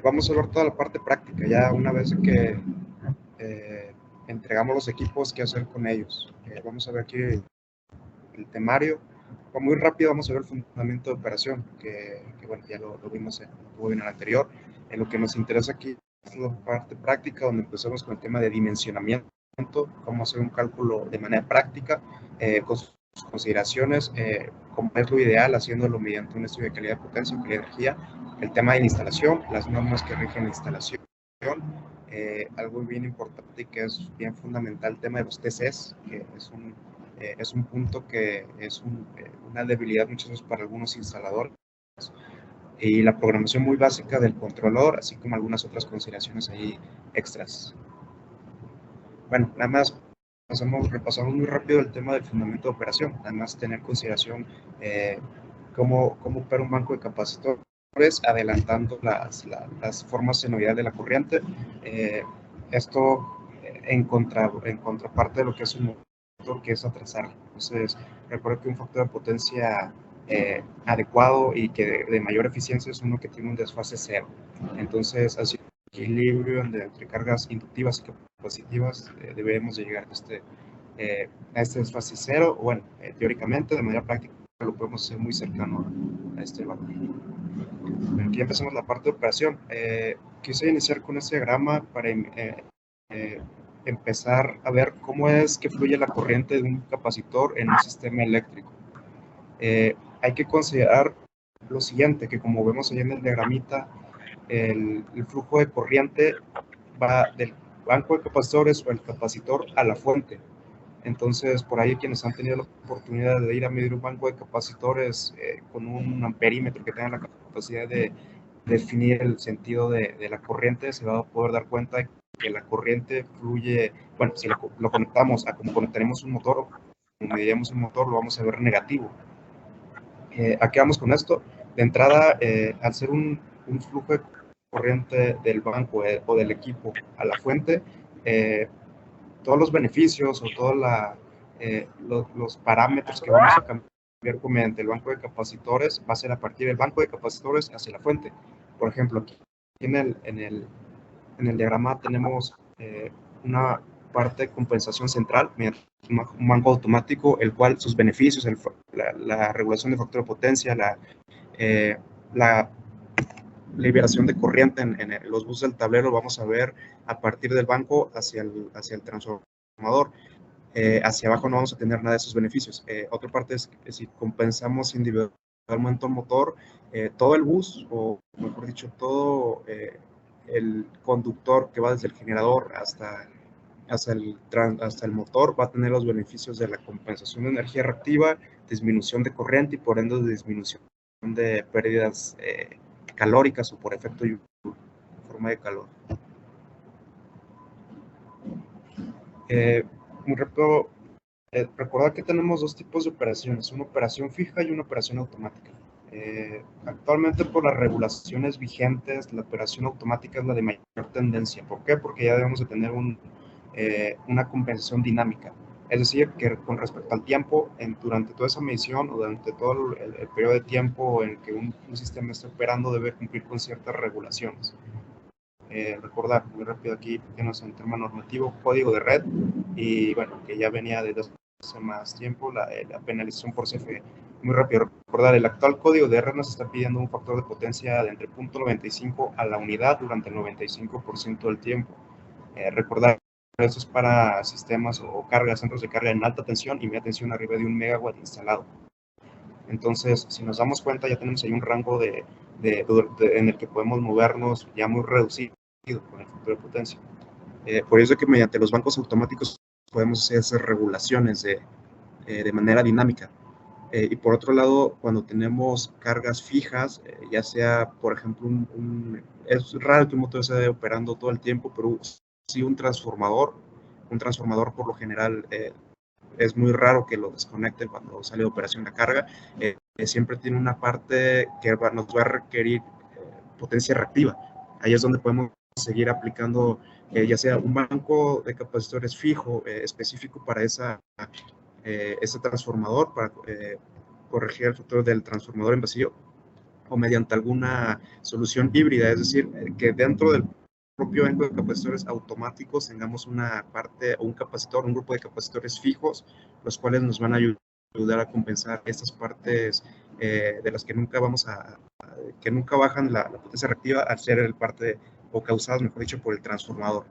vamos a ver toda la parte práctica, ya una vez que entregamos los equipos, qué hacer con ellos. Vamos a ver aquí el temario. Muy rápido vamos a ver el fundamento de operación, que bueno, ya lo vimos en el anterior. En lo que nos interesa aquí es la parte práctica, donde empezamos con el tema de dimensionamiento, cómo hacer un cálculo de manera práctica, con sus consideraciones, como es lo ideal, haciéndolo mediante un estudio de calidad de potencia o calidad de energía, el tema de la instalación, las normas que rigen la instalación, algo bien importante y que es bien fundamental, el tema de los TCs, que es un punto que es una debilidad muchas veces para algunos instaladores, y la programación muy básica del controlador, así como algunas otras consideraciones ahí extras. Bueno, nada más repasamos muy rápido el tema del fundamento de operación, además tener consideración cómo opera un banco de capacitores, adelantando las formas de novedad de la corriente. Esto en contraparte de lo que es un motor, que es atrasar. Entonces, recuerda que un factor de potencia adecuado y que de mayor eficiencia es uno que tiene un desfase cero. Entonces, así equilibrio entre cargas inductivas y capacitivas, debemos de llegar a este desfase cero. Bueno, teóricamente, de manera práctica, lo podemos hacer muy cercano a este valor. Bueno, aquí empezamos la parte de operación. Quise iniciar con este diagrama para empezar a ver cómo es que fluye la corriente de un capacitor en un sistema eléctrico. Hay que considerar lo siguiente, que como vemos ahí en el diagramita, el flujo de corriente va del banco de capacitores o el capacitor a la fuente. Entonces, por ahí quienes han tenido la oportunidad de ir a medir un banco de capacitores con un amperímetro que tenga la capacidad de definir el sentido de la corriente, se va a poder dar cuenta de que la corriente fluye, bueno, si lo conectamos a como conectaremos un motor o como mediríamos un motor, lo vamos a ver negativo. ¿A qué vamos con esto? De entrada, al ser un flujo de corriente del banco o del equipo a la fuente, todos los beneficios o todos los parámetros que vamos a cambiar mediante el banco de capacitores va a ser a partir del banco de capacitores hacia la fuente. Por ejemplo, aquí en el diagrama tenemos una parte de compensación central mediante un banco automático, el cual sus beneficios, la regulación de factor de potencia, la liberación de corriente en los buses del tablero, vamos a ver a partir del banco hacia el transformador. Hacia abajo no vamos a tener nada de esos beneficios. Otra parte es que si compensamos individualmente el motor, todo el bus, o mejor dicho, todo el conductor que va desde el generador hasta el motor, va a tener los beneficios de la compensación de energía reactiva, disminución de corriente y por ende disminución de pérdidas calóricas o por efecto en forma de calor. Muy rápido, recordad que tenemos dos tipos de operaciones, una operación fija y una operación automática. Actualmente, por las regulaciones vigentes, la operación automática es la de mayor tendencia. ¿Por qué? Porque ya debemos de tener una compensación dinámica. Es decir, que con respecto al tiempo, durante toda esa medición o durante todo el periodo de tiempo en que un sistema está operando, debe cumplir con ciertas regulaciones. Recordar muy rápido aquí, tenemos un tema normativo, código de red, y bueno, que ya venía desde hace más tiempo, la penalización por CFE. Muy rápido, recordar, el actual código de red nos está pidiendo un factor de potencia de entre 0.95 a la unidad durante el 95% del tiempo. Recordar, eso es para sistemas o cargas, centros de carga en alta tensión y media tensión arriba de 1 megawatt instalado. Entonces, si nos damos cuenta, ya tenemos ahí un rango en el que podemos movernos ya muy reducido con el factor de potencia. Por eso es que mediante los bancos automáticos podemos hacer regulaciones de manera dinámica. Y por otro lado, cuando tenemos cargas fijas, ya sea, por ejemplo, es raro que un motor esté operando todo el tiempo, pero sí un transformador por lo general es muy raro que lo desconecten cuando sale de operación la carga. Siempre tiene una parte que nos va a requerir potencia reactiva. Ahí es donde podemos seguir aplicando ya sea un banco de capacitores fijo específico para ese transformador, para corregir el factor del transformador en vacío, o mediante alguna solución híbrida, es decir, que dentro del propio banco de capacitores automáticos tengamos una parte o un capacitor, un grupo de capacitores fijos, los cuales nos van a ayudar a compensar estas partes de las que nunca que nunca bajan la potencia reactiva al ser el parte o causadas, mejor dicho, por el transformador.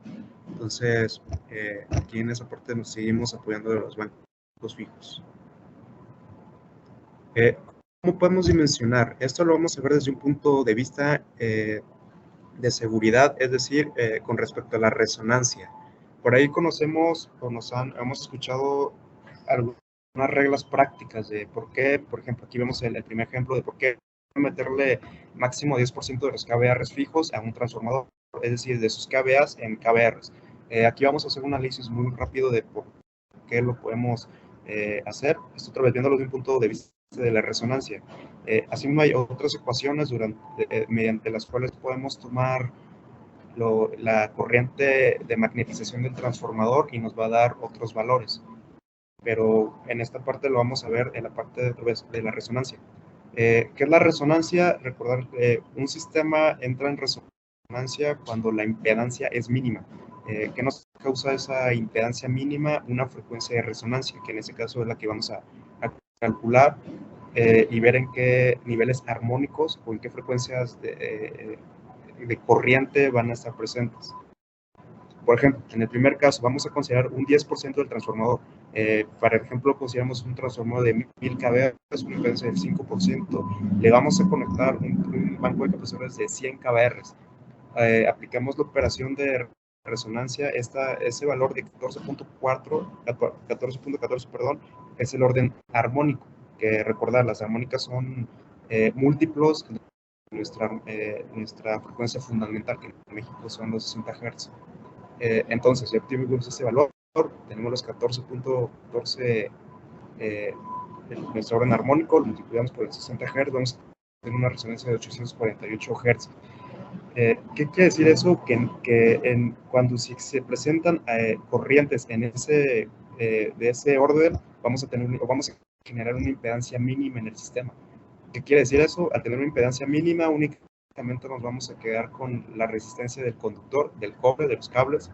Entonces, aquí en esa parte nos seguimos apoyando de los bancos fijos. ¿Cómo podemos dimensionar? Esto lo vamos a ver desde un punto de vista de seguridad, es decir, con respecto a la resonancia. Por ahí conocemos o hemos escuchado algunas reglas prácticas de por qué, por ejemplo, aquí vemos el primer ejemplo de por qué meterle máximo 10% de los kVAs fijos a un transformador, es decir, de sus kVAs en kVAs. Aquí vamos a hacer un análisis muy rápido de por qué lo podemos hacer. Esto otra vez viéndolo de un punto de vista de la resonancia. Asimismo hay otras ecuaciones mediante las cuales podemos tomar la corriente de magnetización del transformador y nos va a dar otros valores. Pero en esta parte lo vamos a ver en la parte de la resonancia. ¿Qué es la resonancia? Recordar que un sistema entra en resonancia cuando la impedancia es mínima. ¿Qué nos causa esa impedancia mínima? Una frecuencia de resonancia, que en este caso es la que vamos a calcular y ver en qué niveles armónicos o en qué frecuencias de corriente van a estar presentes. Por ejemplo, en el primer caso vamos a considerar un 10% del transformador. Para ejemplo, consideramos un transformador de 1000 kVA, una impedancia del 5%. Le vamos a conectar un banco de capacitores de 100 kVA. Aplicamos la operación de resonancia. Ese valor de 14.14, perdón, es el orden armónico. Que recordar, las armónicas son múltiplos de nuestra frecuencia fundamental, que en México son los 60 Hz. Entonces, si obtuvimos ese valor, tenemos los 14.14 nuestro orden armónico, lo multiplicamos por el 60 Hz, vamos a tener una resonancia de 848 Hz. ¿Qué quiere decir eso? Que cuando se presentan corrientes de ese orden, vamos a generar una impedancia mínima en el sistema. ¿Qué quiere decir eso? Al tener una impedancia mínima, únicamente nos vamos a quedar con la resistencia del conductor, del cobre, de los cables.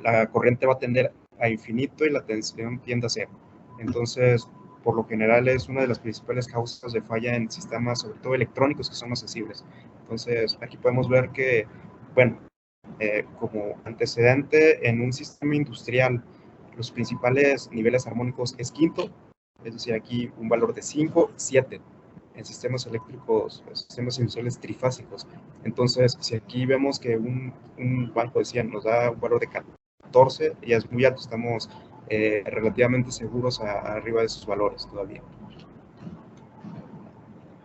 La corriente va a tender a infinito y la tensión tiende a cero. Entonces, por lo general es una de las principales causas de falla en sistemas, sobre todo electrónicos, que son más sensibles. Entonces, aquí podemos ver que, bueno, como antecedente, en un sistema industrial, los principales niveles armónicos es quinto, es decir, aquí un valor de 5, 7. En sistemas eléctricos, sistemas industriales trifásicos. Entonces, si aquí vemos que un banco de 100 nos da un valor de 14, ya es muy alto, estamos relativamente seguros arriba de esos valores todavía.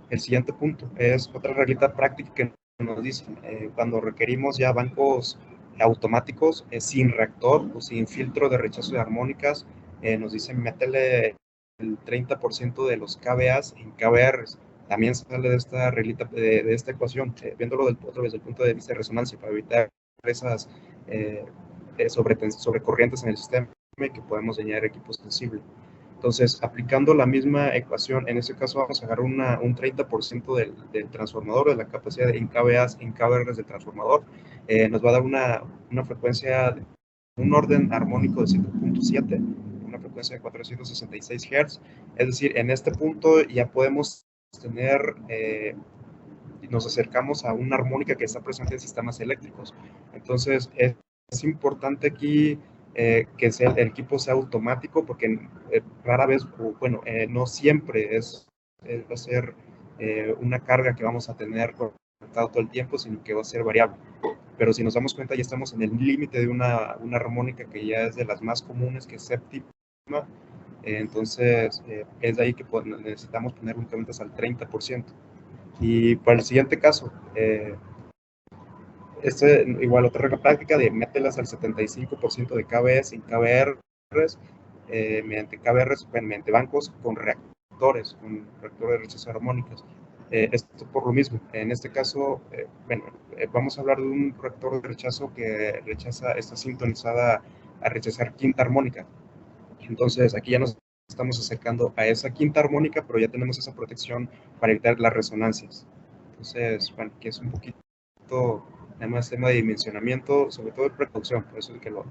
El siguiente punto es otra reglita práctica que nos dicen, cuando requerimos ya bancos automáticos sin reactor o sin filtro de rechazo de armónicas, nos dicen métele el 30% de los kVAs en kVAs. También sale de esta reglita, de esta ecuación, viéndolo otra vez desde el punto de vista de resonancia, para evitar esas sobrecorrientes en el sistema que podemos dañar equipos sensibles. Entonces, aplicando la misma ecuación, en este caso vamos a agarrar un 30% del transformador, de la capacidad en kVAs, en kVAs del transformador, nos va a dar una frecuencia, un orden armónico de 7.7, una frecuencia de 466 Hz. Es decir, en este punto ya podemos tener, nos acercamos a una armónica que está presente en sistemas eléctricos. Entonces, es importante aquí que el equipo sea automático, porque rara vez, bueno, no siempre va a ser una carga que vamos a tener conectado todo el tiempo, sino que va a ser variable. Pero si nos damos cuenta, ya estamos en el límite de una armónica que ya es de las más comunes, que es séptima. Entonces, es de ahí que necesitamos poner únicamente al 30%. Y para el siguiente caso, igual otra regla práctica de mételas al 75% de kVAs en kVAs, mediante bancos con reactores de rechazo de armónicas. Esto por lo mismo, en este caso, vamos a hablar de un reactor de rechazo que está sintonizada a rechazar quinta armónica. Entonces, aquí ya nos estamos acercando a esa quinta armónica, pero ya tenemos esa protección para evitar las resonancias. Entonces, bueno, que es un poquito, además, tema de dimensionamiento, sobre todo de precaución, por eso es que lo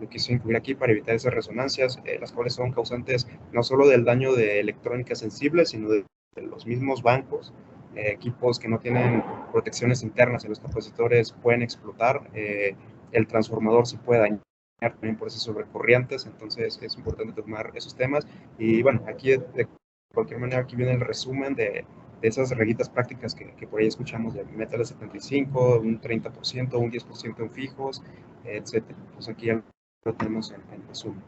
quise incluir aquí para evitar esas resonancias, las cuales son causantes no solo del daño de electrónica sensible, sino de los mismos bancos, equipos que no tienen protecciones internas en los capacitores pueden explotar, el transformador se puede dañar también por esas sobrecorrientes, entonces es importante tomar esos temas. Y bueno, aquí de cualquier manera aquí viene el resumen de esas reguitas prácticas que por ahí escuchamos de metales 75, un 30%, un 10% en fijos, etcétera. Pues aquí ya lo tenemos en resumen.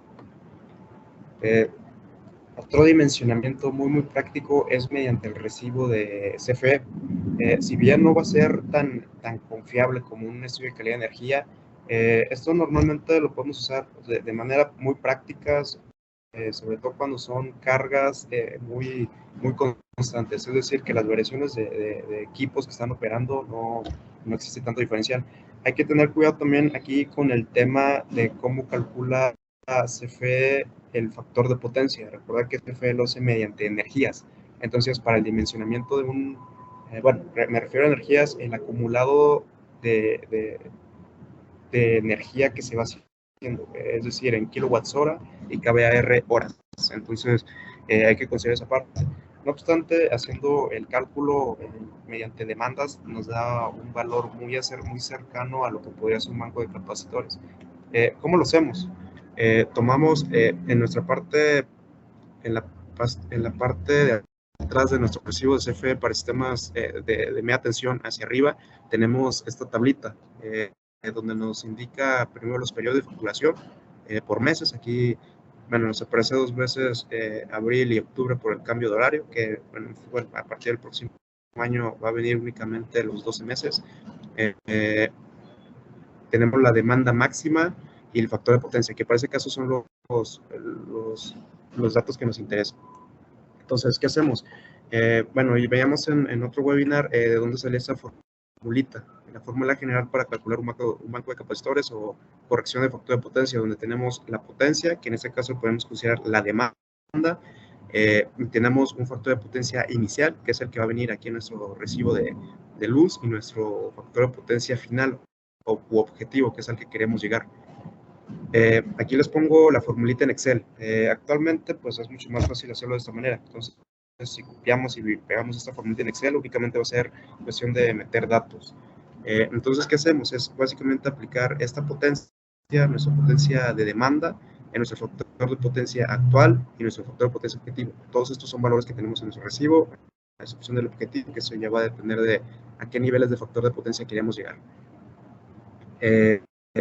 Otro dimensionamiento muy práctico es mediante el recibo de CFE. Si bien no va a ser tan confiable como un estudio de calidad de energía, esto normalmente lo podemos usar de manera muy prácticas, sobre todo cuando son cargas muy constantes, es decir, que las variaciones de equipos que están operando no existe tanto diferencial. Hay que tener cuidado también aquí con el tema de cómo calcula CFE el factor de potencia. Recuerda que CFE lo hace mediante energías. Entonces, para el dimensionamiento de bueno, me refiero a energías, el acumulado de energía que se va haciendo, es decir, en kilowatts hora y kVAR horas. Entonces, hay que considerar esa parte. No obstante, haciendo el cálculo mediante demandas, nos da un valor muy cercano a lo que podría ser un banco de capacitores. ¿Cómo lo hacemos? Tomamos en nuestra parte, en la parte de atrás de nuestro recibo de CFE para sistemas de media tensión hacia arriba, tenemos esta tablita donde nos indica primero los periodos de facturación por meses. Aquí, bueno, nos aparece 2 meses, abril y octubre por el cambio de horario, que bueno, a partir del próximo año va a venir únicamente los 12 meses. Tenemos la demanda máxima y el factor de potencia, que para ese caso son los datos que nos interesan. Entonces, ¿qué hacemos? Bueno, y veíamos en otro webinar de dónde sale esa formulita, la fórmula general para calcular un banco de capacitores o corrección de factor de potencia, donde tenemos la potencia, que en este caso podemos considerar la demanda, tenemos un factor de potencia inicial, que es el que va a venir aquí en nuestro recibo de luz, y nuestro factor de potencia final u objetivo, que es al que queremos llegar. Aquí les pongo la formulita en Excel. Actualmente, pues es mucho más fácil hacerlo de esta manera. Entonces, si copiamos y pegamos esta formulita en Excel, únicamente va a ser cuestión de meter datos. Entonces, ¿qué hacemos? Es básicamente aplicar esta potencia, nuestra potencia de demanda, en nuestro factor de potencia actual y nuestro factor de potencia objetivo. Todos estos son valores que tenemos en nuestro recibo, a excepción del objetivo, que eso ya va a depender de a qué niveles de factor de potencia queremos llegar.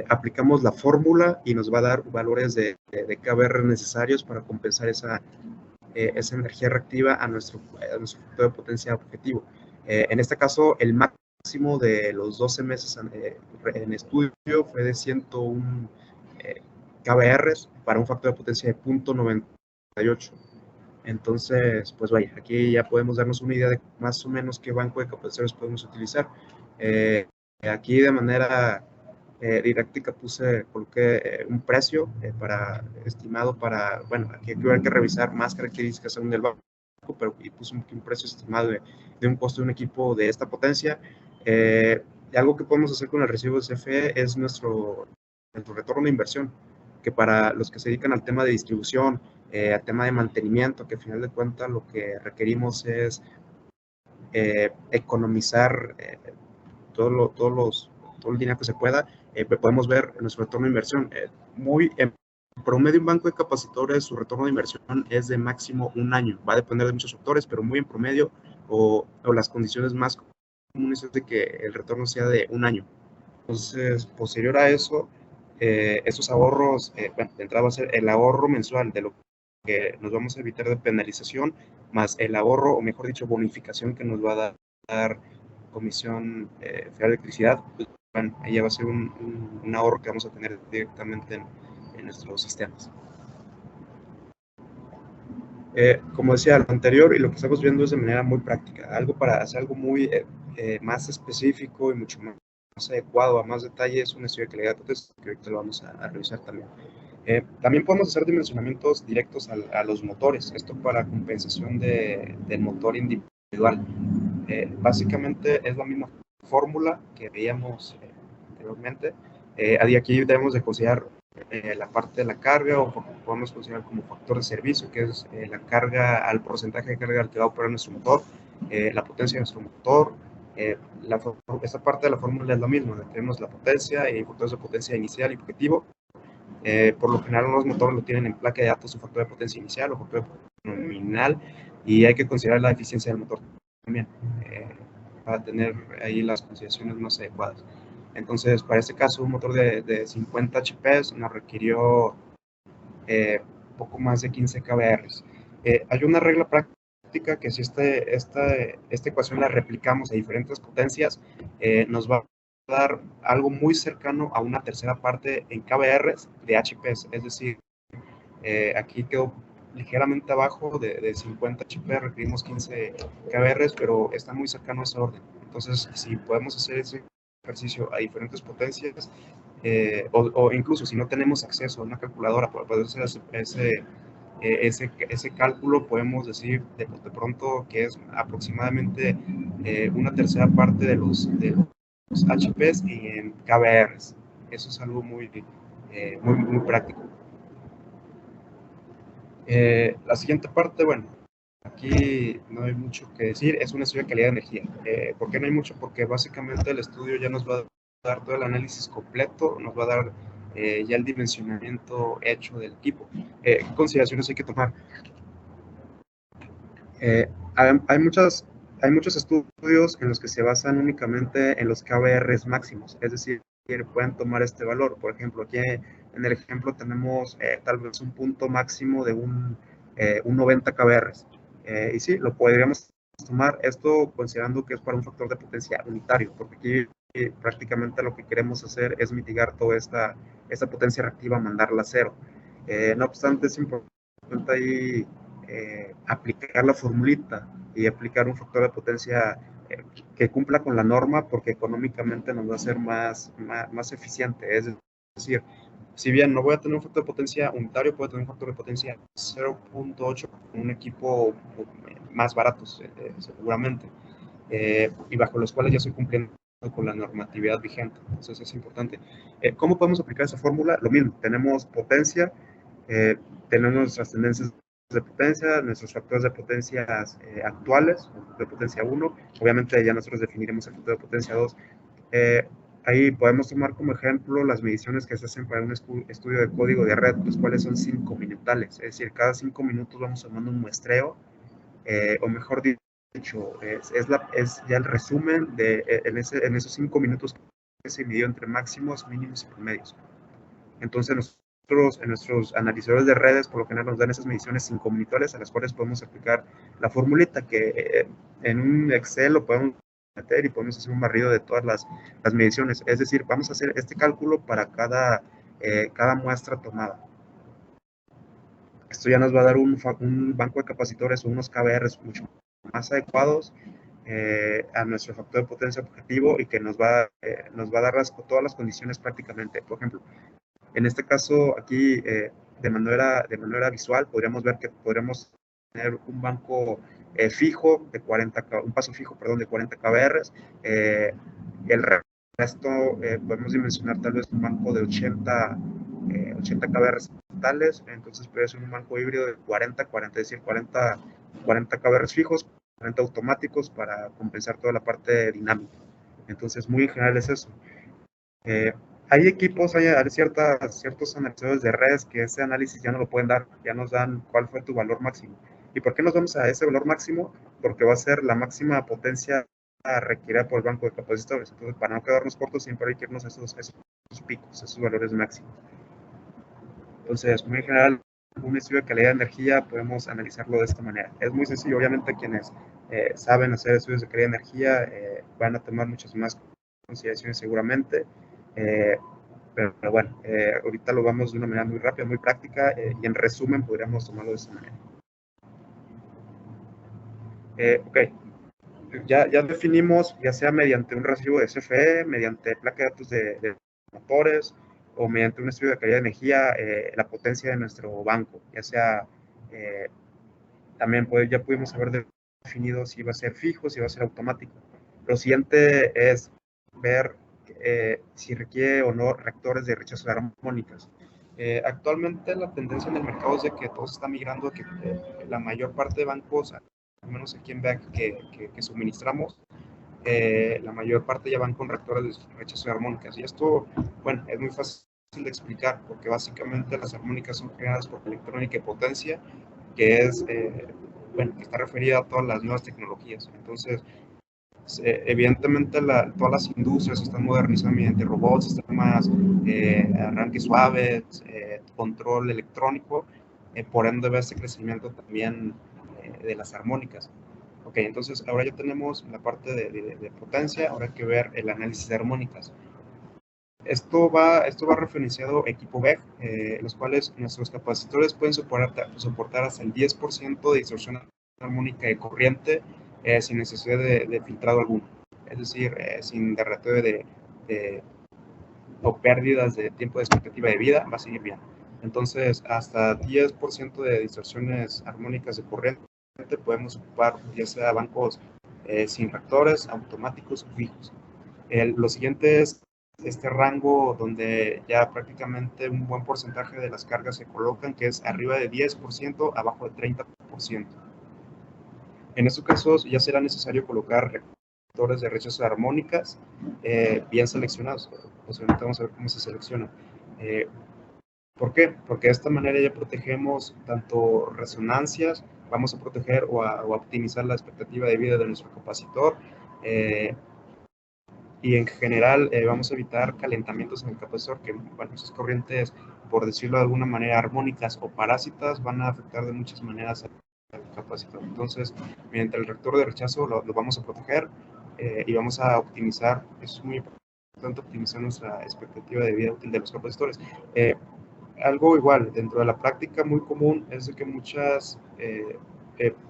Aplicamos la fórmula y nos va a dar valores de kVAR necesarios para compensar esa energía reactiva a nuestro factor de potencia objetivo. En este caso, el máximo de los 12 meses en estudio fue de 101 kVAR para un factor de potencia de 0.98. Entonces, pues vaya, aquí ya podemos darnos una idea de más o menos qué banco de capacitores podemos utilizar. Aquí de manera didáctica coloqué un precio estimado para, bueno, aquí hay que revisar más características según el banco, pero y puse un precio estimado de un costo de un equipo de esta potencia. Y algo que podemos hacer con el recibo de CFE es nuestro retorno de inversión, que para los que se dedican al tema de distribución, al tema de mantenimiento, que al final de cuentas lo que requerimos es economizar todo el dinero que se pueda, podemos ver nuestro retorno de inversión. En promedio, un banco de capacitores, su retorno de inversión es de máximo un año. Va a depender de muchos factores, pero muy en promedio, o las condiciones más comunes es de que el retorno sea de un año. Entonces, posterior a eso, esos ahorros, bueno, de entrada va a ser el ahorro mensual de lo que nos vamos a evitar de penalización, más el ahorro, o mejor dicho, bonificación que nos va a dar Comisión Federal de Electricidad. Pues, bueno, ahí va a ser un ahorro que vamos a tener directamente en nuestros sistemas. Como decía, lo anterior y lo que estamos viendo es de manera muy práctica, algo para hacer algo muy más específico y mucho más adecuado, a más detalle, es un estudio de calidad, entonces que ahorita lo vamos a revisar también. También podemos hacer dimensionamientos directos a los motores, esto para compensación del motor individual. Básicamente es la misma fórmula que veíamos anteriormente. Aquí debemos de considerar la parte de la carga, o podemos considerar como factor de servicio, que es la carga al porcentaje de carga al que va a operar nuestro motor, la potencia de nuestro motor. Esta parte de la fórmula es lo mismo, tenemos la potencia y factores de potencia inicial y objetivo. Por lo general los motores lo tienen en placa de datos su factor de potencia inicial o factor de potencia nominal, y hay que considerar la eficiencia del motor también, para tener ahí las consideraciones más adecuadas. Entonces, para este caso, un motor de 50 HP nos requirió poco más de 15 kbr. Hay una regla práctica que si esta ecuación la replicamos a diferentes potencias, nos va a dar algo muy cercano a una tercera parte en kbr de HP. Es decir, aquí quedó ligeramente abajo de 50 HP, requerimos 15 kbr, pero está muy cercano a ese orden. Entonces, si podemos hacer ese ejercicio a diferentes potencias, o incluso si no tenemos acceso a una calculadora para poder hacer ese cálculo, podemos decir de pronto que es aproximadamente una tercera parte de los HPs en kbrs. Eso es algo muy práctico. La siguiente parte, bueno, aquí no hay mucho que decir, es un estudio de calidad de energía. ¿Por qué no hay mucho? Porque básicamente el estudio ya nos va a dar todo el análisis completo, nos va a dar ya el dimensionamiento hecho del equipo. ¿Qué consideraciones hay que tomar? Hay muchos estudios en los que se basan únicamente en los kbrs máximos, es decir, pueden tomar este valor. Por ejemplo, aquí en el ejemplo tenemos tal vez un punto máximo de un 90 kbrs. Y sí, lo podríamos tomar, esto considerando que es para un factor de potencia unitario, porque aquí prácticamente lo que queremos hacer es mitigar toda esta potencia reactiva, mandarla a cero. No obstante, es importante ahí aplicar la formulita y aplicar un factor de potencia que cumpla con la norma, porque económicamente nos va a ser más eficiente. Es decir, si bien no voy a tener un factor de potencia unitario, puedo tener un factor de potencia 0.8 con un equipo más barato, seguramente, y bajo los cuales ya estoy cumpliendo con la normatividad vigente. Entonces es importante. ¿Cómo podemos aplicar esa fórmula? Lo mismo, tenemos potencia, tenemos nuestras tendencias de potencia, nuestros factores de potencia actuales, de potencia 1, obviamente ya nosotros definiremos el factor de potencia 2. Ahí podemos tomar como ejemplo las mediciones que se hacen para un estudio de código de red, los cuales son 5 minutales, es decir, cada 5 minutos vamos tomando un muestreo, o mejor dicho, es ya el resumen en esos 5 minutos que se midió entre máximos, mínimos y promedios. Entonces nosotros en nuestros analizadores de redes por lo general nos dan esas mediciones 5 minutales a las cuales podemos aplicar la formulita que en un Excel lo podemos meter y podemos hacer un barrido de todas las mediciones. Es decir, vamos a hacer este cálculo para cada muestra tomada. Esto ya nos va a dar un banco de capacitores o unos kbrs mucho más adecuados a nuestro factor de potencia objetivo, y que nos va a dar todas las condiciones prácticamente. Por ejemplo, en este caso, aquí, de manera visual, podríamos ver que podríamos tener un banco fijo de 40, un paso fijo, perdón, de 40 kbrs. El resto podemos dimensionar tal vez un banco de 80 kbrs totales. Entonces puede ser un banco híbrido de 40, es decir, 40 kbrs fijos, 40 automáticos, para compensar toda la parte dinámica. Entonces, muy en general es eso. Hay equipos, hay ciertos analizadores de redes que ese análisis ya no lo pueden dar, ya nos dan cuál fue tu valor máximo. ¿Y por qué nos vamos a ese valor máximo? Porque va a ser la máxima potencia requerida por el banco de capacitores. Entonces, para no quedarnos cortos, siempre hay que irnos a esos picos, esos valores máximos. Entonces, muy en general, un estudio de calidad de energía podemos analizarlo de esta manera. Es muy sencillo, obviamente quienes saben hacer estudios de calidad de energía van a tomar muchas más consideraciones seguramente. Pero bueno, ahorita lo vamos de una manera muy rápida, muy práctica, y en resumen podríamos tomarlo de esta manera. Ok, ya definimos, ya sea mediante un recibo de CFE, mediante placa de datos de motores, o mediante un estudio de calidad de energía, la potencia de nuestro banco, ya sea, también ya pudimos saber definido si va a ser fijo, si va a ser automático. Lo siguiente es ver si requiere o no reactores de rechazo de armónicas. Actualmente la tendencia en el mercado es de que todo se está migrando, que la mayor parte de bancos, al menos aquí en BEC que suministramos, la mayor parte ya van con reactores de rechazo de armónicas. Y esto, bueno, es muy fácil de explicar, porque básicamente las armónicas son generadas por electrónica y potencia, que es, bueno, que está referida a todas las nuevas tecnologías. Entonces, evidentemente todas las industrias se están modernizando mediante robots, sistemas, arranques suaves, control electrónico, por ende ve ese crecimiento también de las armónicas. Ok, entonces ahora ya tenemos la parte de potencia, ahora hay que ver el análisis de armónicas. Esto va referenciado a equipo BEG, los cuales nuestros capacitores pueden soportar hasta el 10% de distorsión armónica de corriente sin necesidad de filtrado alguno. Es decir, sin derrateo o pérdidas de tiempo de expectativa de vida, va a seguir bien. Entonces, hasta 10% de distorsiones armónicas de corriente podemos ocupar ya sea bancos sin reactores, automáticos o fijos. Lo siguiente es este rango donde ya prácticamente un buen porcentaje de las cargas se colocan, que es arriba de 10%, abajo de 30%. En estos casos ya será necesario colocar reactores de rechazo de armónicas bien seleccionados. Pues ahorita vamos a ver cómo se selecciona. ¿Por qué? Porque de esta manera ya protegemos tanto resonancias, vamos a proteger o a optimizar la expectativa de vida de nuestro capacitor, y en general vamos a evitar calentamientos en el capacitor, que bueno, esas corrientes, por decirlo de alguna manera, armónicas o parásitas, van a afectar de muchas maneras al capacitor. Entonces, mediante el reactor de rechazo lo vamos a proteger y vamos a optimizar. Es muy importante optimizar nuestra expectativa de vida útil de los capacitores. Algo igual, dentro de la práctica muy común es de que muchas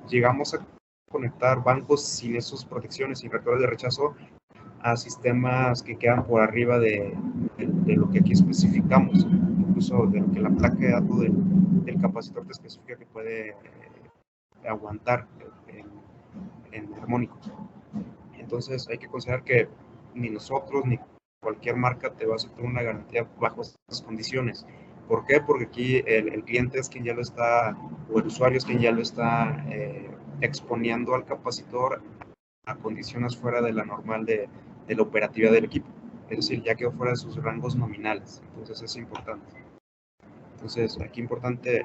llegamos a conectar bancos sin esas protecciones, sin reactores de rechazo, a sistemas que quedan por arriba de lo que aquí especificamos, incluso de lo que la placa de datos del capacitor te especifica que puede aguantar en armónicos. Entonces hay que considerar que ni nosotros ni cualquier marca te va a aceptar una garantía bajo estas condiciones. ¿Por qué? Porque aquí el cliente es quien ya lo está, o el usuario es quien ya lo está exponiendo al capacitor a condiciones fuera de la normal de la operatividad del equipo. Es decir, ya quedó fuera de sus rangos nominales. Entonces es importante. Entonces, aquí importante,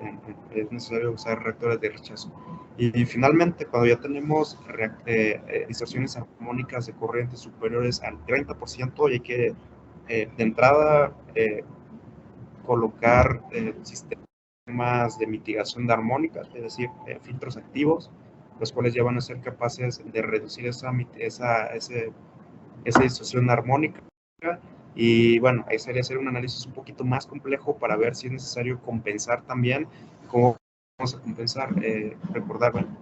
es necesario usar reactores de rechazo. Y finalmente, cuando ya tenemos distorsiones armónicas de corriente superiores al 30%, hay que, de entrada, colocar sistemas de mitigación de armónicas, es decir, filtros activos, los cuales ya van a ser capaces de reducir esa distorsión armónica. Y bueno, ahí sería hacer un análisis un poquito más complejo para ver si es necesario compensar también. ¿Cómo vamos a compensar? Recordar, bueno,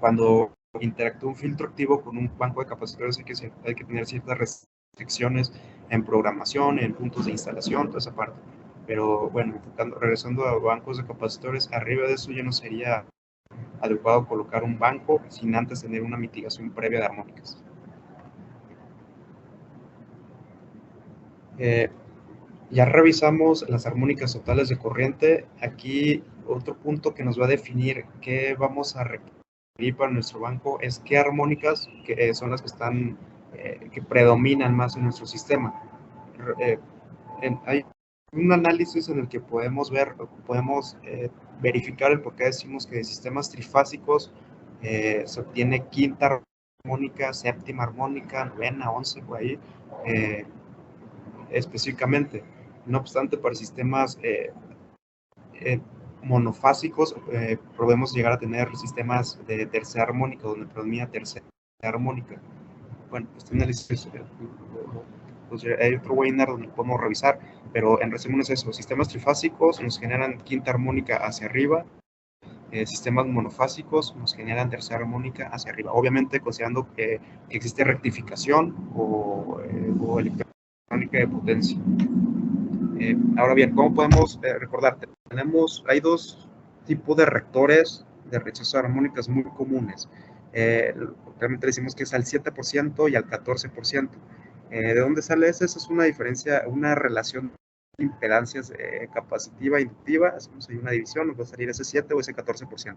cuando interactúa un filtro activo con un banco de capacitores hay que tener ciertas restricciones en programación, en puntos de instalación, toda esa parte. Pero bueno, regresando a bancos de capacitores, arriba de eso ya no sería adecuado colocar un banco sin antes tener una mitigación previa de armónicas. Ya revisamos las armónicas totales de corriente. Aquí otro punto que nos va a definir qué vamos a requerir para nuestro banco es qué armónicas son las que están, que predominan más en nuestro sistema. Hay un análisis en el que podemos verificar el por qué decimos que de sistemas trifásicos se obtiene quinta armónica, séptima armónica, novena, 11, por ahí, específicamente. No obstante, para sistemas monofásicos podemos llegar a tener sistemas de tercera armónica, donde predomina tercera armónica. Bueno, este análisis, pues hay otro webinar donde podemos revisar, pero en resumen es eso: sistemas trifásicos nos generan quinta armónica hacia arriba, sistemas monofásicos nos generan tercera armónica hacia arriba, obviamente considerando que existe rectificación o electrónica de potencia. Ahora bien, ¿cómo podemos recordar? Hay dos tipos de reactores de rechazo de armónicas muy comunes. realmente decimos que es al 7% y al 14%. ¿De dónde sale eso? Esa es una diferencia, una relación de impedancias capacitiva e inductiva. Hacemos ahí una división, nos va a salir ese 7 o ese 14%.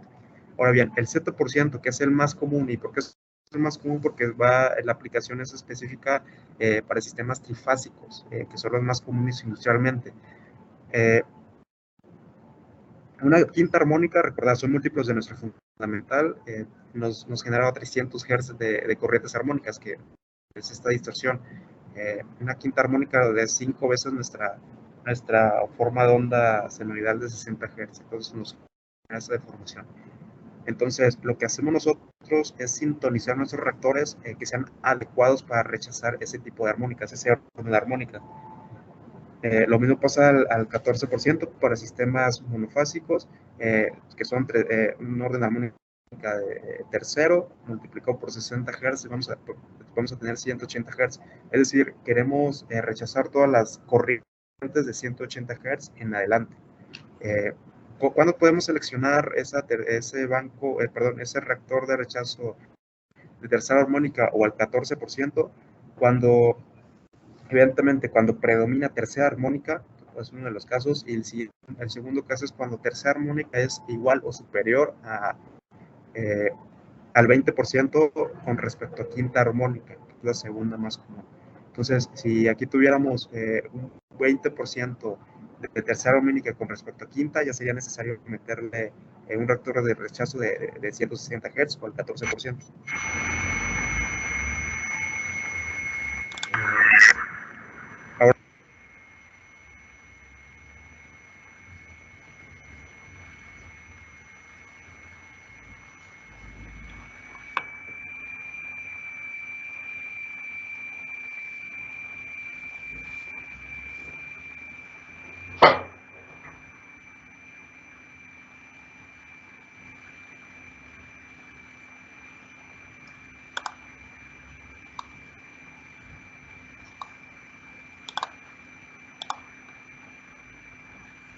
Ahora bien, el 7%, que es el más común, ¿y por qué es el más común? Porque la aplicación es específica para sistemas trifásicos, que son los más comunes industrialmente. Una quinta armónica, recordad, son múltiplos de nuestro fundamental, nos generaba 300 Hz de corrientes armónicas, que es esta distorsión. Una quinta armónica de 5 veces nuestra forma de onda senoidal de 60 Hz, entonces nos genera esa deformación. Entonces, lo que hacemos nosotros es sintonizar nuestros reactores que sean adecuados para rechazar ese tipo de armónicas, ese orden de armónicas. Lo mismo pasa al 14% para sistemas monofásicos, que son un orden armónico de tercero, multiplicado por 60 Hz, vamos a tener 180 Hz. Es decir, queremos rechazar todas las corrientes de 180 Hz en adelante. ¿Cuándo podemos seleccionar ese reactor de rechazo de tercera armónica o al 14%? Evidentemente, cuando predomina tercera armónica, es uno de los casos, y el segundo caso es cuando tercera armónica es igual o superior al 20% con respecto a quinta armónica, que es la segunda más común. Entonces, si aquí tuviéramos un 20% de tercera armónica con respecto a quinta, ya sería necesario meterle un reactor de rechazo de 160 Hz o al 14%.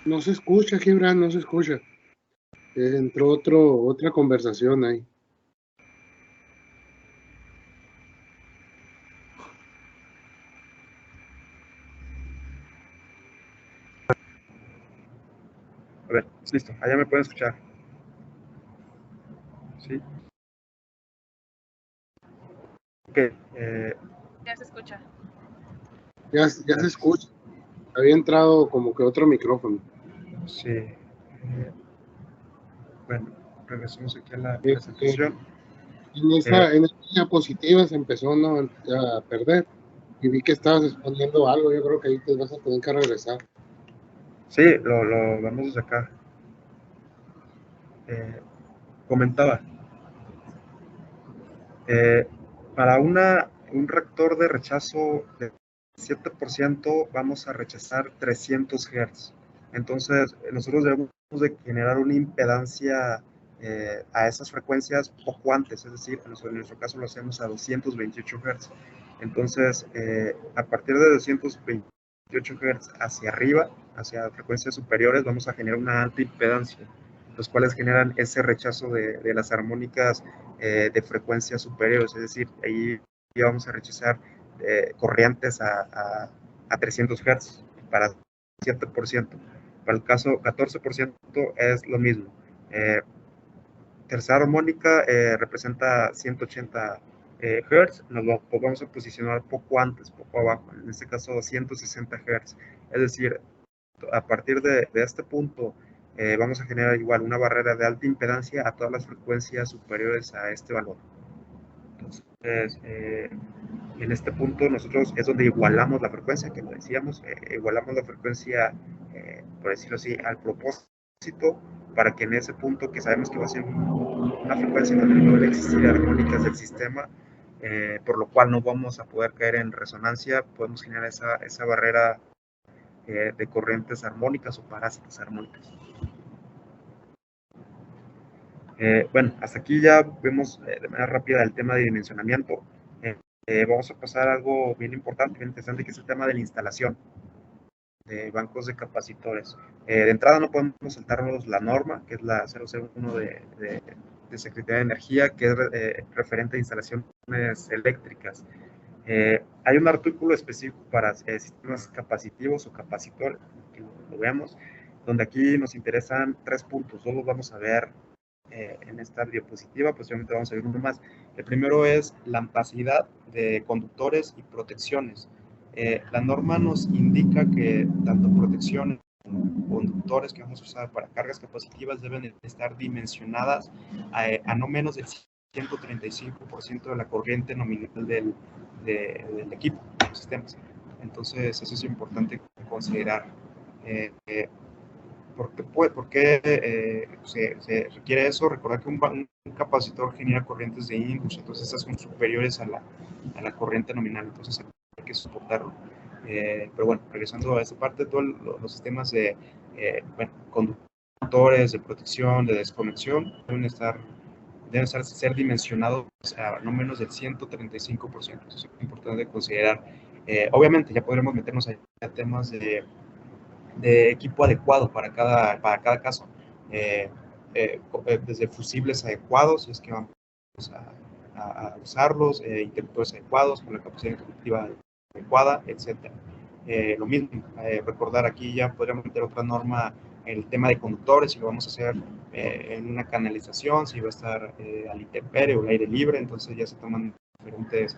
No se escucha, Gibran, no se escucha. Entró otra conversación ahí. A ver, listo, allá me pueden escuchar. ¿Sí? Ok. Ya se escucha. Ya se escucha. Había entrado como que otro micrófono. Sí. Bueno, regresamos aquí a la presentación. En esa diapositiva se empezó, ¿no?, a perder. Y vi que estabas exponiendo algo. Yo creo que ahí te vas a tener que regresar. Sí, lo vemos desde acá. Comentaba. Para un reactor de rechazo de 7% vamos a rechazar 300 Hz. Entonces, nosotros debemos de generar una impedancia a esas frecuencias poco antes, es decir, en nuestro caso lo hacemos a 228 Hz. Entonces, a partir de 228 Hz hacia arriba, hacia frecuencias superiores, vamos a generar una alta impedancia, los cuales generan ese rechazo de las armónicas de frecuencias superiores, es decir, ahí vamos a rechazar corrientes a 300 Hz para 7%. Para el caso 14% es lo mismo. Tercera armónica representa 180 Hz, nos lo vamos a posicionar poco antes, poco abajo, en este caso 160 Hz. Es decir, a partir de este punto vamos a generar igual una barrera de alta impedancia a todas las frecuencias superiores a este valor. Entonces, en este punto nosotros es donde igualamos la frecuencia, que lo decíamos, igualamos la frecuencia, por decirlo así, al propósito, para que en ese punto que sabemos que va a ser una frecuencia en donde no debe existir armónicas del sistema, por lo cual no vamos a poder caer en resonancia, podemos generar esa barrera de corrientes armónicas o parásitas armónicas. Bueno, hasta aquí ya vemos de manera rápida el tema de dimensionamiento. Vamos a pasar a algo bien importante, bien interesante, que es el tema de la instalación de bancos de capacitores. De entrada no podemos saltarnos la norma, que es la 001 de Secretaría de Energía, que es referente a instalaciones eléctricas. Hay un artículo específico para sistemas capacitivos o capacitores, que lo vemos, donde aquí nos interesan 3 puntos. Solo vamos a ver en esta diapositiva, posiblemente vamos a ver uno más. El primero es la capacidad de conductores y protecciones. La norma nos indica que tanto protecciones como conductores que vamos a usar para cargas capacitivas deben estar dimensionadas a no menos del 135% de la corriente nominal del equipo, de los sistemas. Entonces, eso es importante considerar. ¿Por qué se requiere eso? Recordar que un capacitor genera corrientes de input, entonces estas son superiores a la corriente nominal, entonces hay que soportarlo. Pero bueno, regresando a esta parte, todos los sistemas de conductores, de protección, de desconexión, deben ser dimensionados a no menos del 135%. Eso es importante considerar. Obviamente, ya podremos meternos a temas de equipo adecuado para cada caso. Desde fusibles adecuados, si es que vamos a usarlos, interruptores adecuados, con la capacidad interruptiva adecuada, etc. Lo mismo, recordar aquí ya podríamos meter otra norma en el tema de conductores, si lo vamos a hacer en una canalización, si va a estar al intemperie o al aire libre, entonces ya se toman diferentes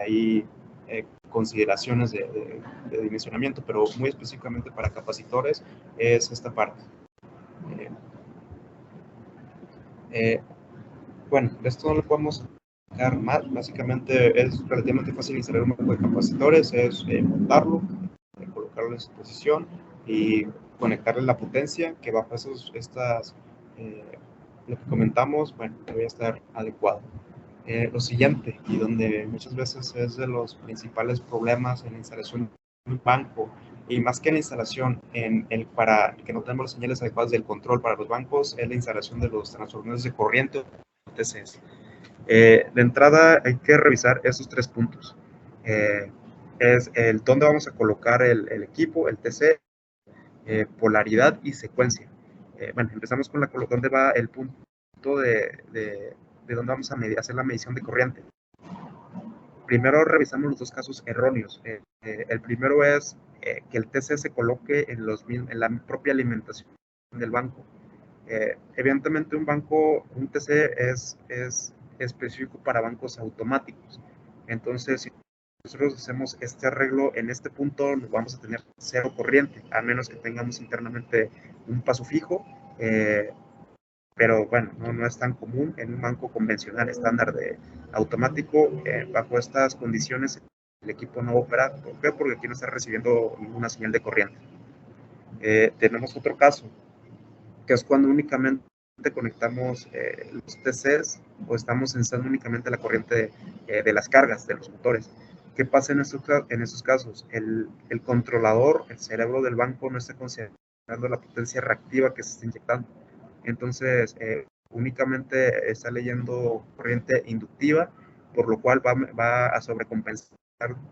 ahí consideraciones de dimensionamiento, pero muy específicamente para capacitores es esta parte. Bueno, esto no lo podemos sacar más, básicamente es relativamente fácil instalar un banco de capacitores, es montarlo, colocarlo en su posición y conectarle la potencia que bajo lo que comentamos, bueno, debe estar adecuado. Lo siguiente, y donde muchas veces es de los principales problemas en la instalación de un banco, y más que en la instalación, para que no tenemos las señales adecuadas del control para los bancos, es la instalación de los transformadores de corriente o TCs. De entrada hay que revisar esos 3 puntos. Es dónde vamos a colocar el equipo, el TC, polaridad y secuencia. Bueno, empezamos con dónde va el punto de dónde vamos a hacer la medición de corriente. Primero revisamos los 2 casos erróneos. El primero es que el TC se coloque en la propia alimentación del banco. Evidentemente un TC es específico para bancos automáticos. Entonces, si nosotros hacemos este arreglo en este punto, vamos a tener 0 corriente, a menos que tengamos internamente un paso fijo. Pero bueno, no es tan común en un banco convencional estándar de automático. Bajo estas condiciones, el equipo no opera. ¿Por qué? Porque aquí no está recibiendo ninguna señal de corriente. Tenemos otro caso, que es cuando únicamente conectamos los TCs o estamos sensando únicamente la corriente de las cargas de los motores. ¿Qué pasa en esos casos? El controlador, el cerebro del banco, no está considerando la potencia reactiva que se está inyectando. Entonces, únicamente está leyendo corriente inductiva, por lo cual va a sobrecompensar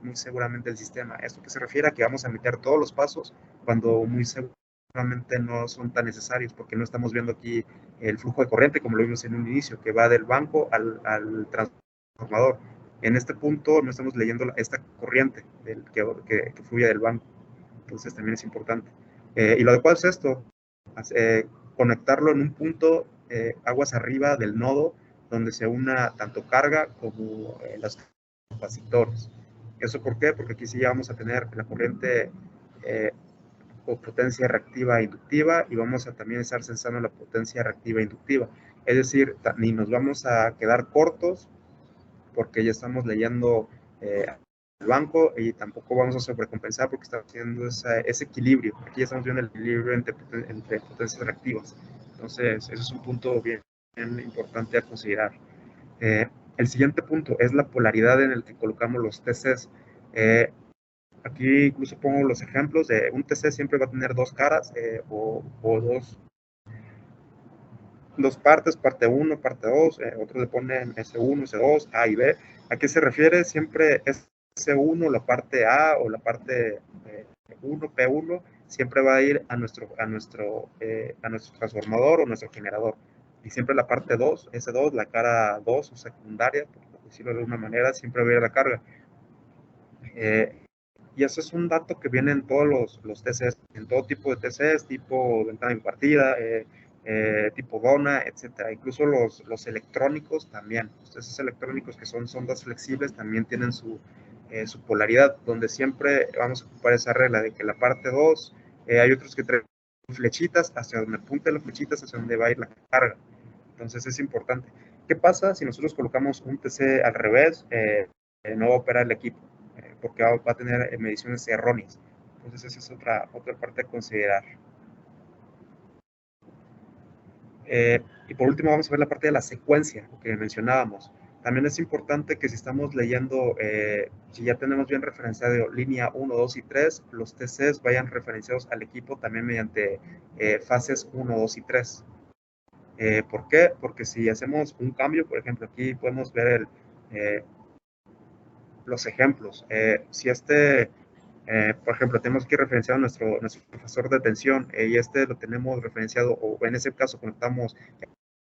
muy seguramente el sistema. ¿Esto qué se refiere? A que vamos a meter todos los pasos cuando muy seguramente no son tan necesarios, porque no estamos viendo aquí el flujo de corriente, como lo vimos en un inicio, que va del banco al transformador. En este punto no estamos leyendo esta corriente que fluye del banco. Entonces, también es importante. Y lo adecuado es esto, conectarlo en un punto aguas arriba del nodo donde se una tanto carga como los capacitores. ¿Eso por qué? Porque aquí sí ya vamos a tener la corriente o potencia reactiva e inductiva y vamos a también estar sensando la potencia reactiva e inductiva. Es decir, ni nos vamos a quedar cortos porque ya estamos leyendo el banco y tampoco vamos a sobrecompensar porque estamos haciendo ese equilibrio. Aquí ya estamos viendo el equilibrio entre potencias reactivas. Entonces, eso es un punto bien importante a considerar. El siguiente punto es la polaridad en el que colocamos los TCs. Aquí incluso pongo los ejemplos de un TC siempre va a tener 2 caras o dos partes, parte 1, parte 2, otros le ponen S1, S2, A y B. ¿A qué se refiere? Siempre S1, la parte A o la parte 1, P1, siempre va a ir a nuestro transformador o nuestro generador. y siempre la parte 2, S2, la cara 2 o secundaria, por decirlo de alguna manera, siempre va a ir a la carga. Y eso es un dato que viene en todos los TCs, en todo tipo de TCs, tipo ventana impartida, tipo dona, etcétera. Incluso los electrónicos también. Esos electrónicos que son sondas flexibles también tienen su polaridad, donde siempre vamos a ocupar esa regla de que la parte 2, hay otros que traen flechitas, hacia donde apunte las flechitas, hacia donde va a ir la carga. Entonces es importante. ¿Qué pasa si nosotros colocamos un TC al revés? No va a operar el equipo, porque va a tener mediciones erróneas. Entonces esa es otra parte a considerar. Y por último vamos a ver la parte de la secuencia, lo que mencionábamos. También es importante que si estamos leyendo, si ya tenemos bien referenciado línea 1, 2 y 3, los TCs vayan referenciados al equipo también mediante fases 1, 2 y 3. ¿Por qué? Porque si hacemos un cambio, por ejemplo, aquí podemos ver los ejemplos. Si por ejemplo, tenemos aquí referenciado nuestro profesor de tensión y lo tenemos referenciado, o en ese caso conectamos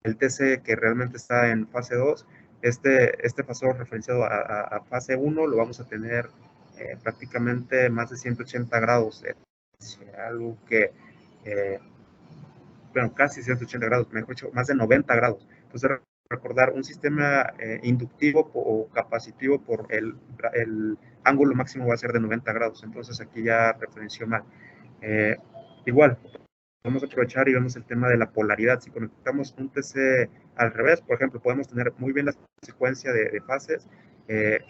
el TC que realmente está en fase 2, este pasor referenciado a fase 1 lo vamos a tener prácticamente más de 180 grados, algo que, bueno, casi 180 grados, mejor dicho, más de 90 grados. Entonces, recordar un sistema inductivo o capacitivo por el ángulo máximo va a ser de 90 grados, entonces aquí ya referenció mal. Igual, vamos a aprovechar y vemos el tema de la polaridad. Si conectamos un TC al revés, por ejemplo, podemos tener muy bien la secuencia de fases.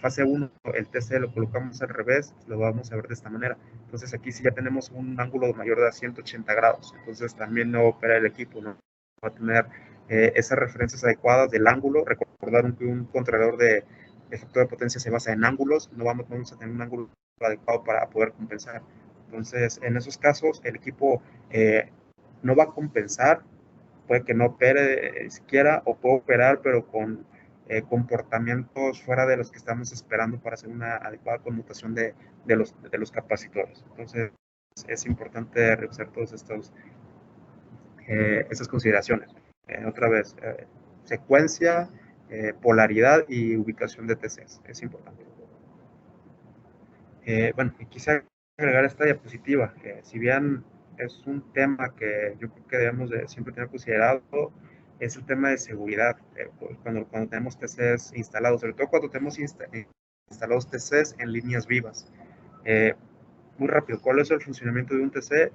Fase 1, el TC lo colocamos al revés, lo vamos a ver de esta manera. Entonces aquí sí ya tenemos un ángulo mayor de 180 grados. Entonces también no opera el equipo, no va a tener esas referencias adecuadas del ángulo. Recordar que un controlador de efecto de potencia se basa en ángulos, no vamos a tener un ángulo adecuado para poder compensar. Entonces, en esos casos, el equipo no va a compensar, puede que no opere siquiera, o puede operar, pero con comportamientos fuera de los que estamos esperando para hacer una adecuada conmutación de los capacitores. Entonces, es importante revisar todas estas consideraciones. Otra vez, secuencia, polaridad y ubicación de TCs, es importante. Bueno, y quise agregar esta diapositiva. Si bien es un tema que yo creo que debemos de siempre tener considerado, es el tema de seguridad. Pues cuando tenemos TCs instalados, sobre todo cuando tenemos instalados TCs en líneas vivas. Muy rápido, ¿cuál es el funcionamiento de un TC?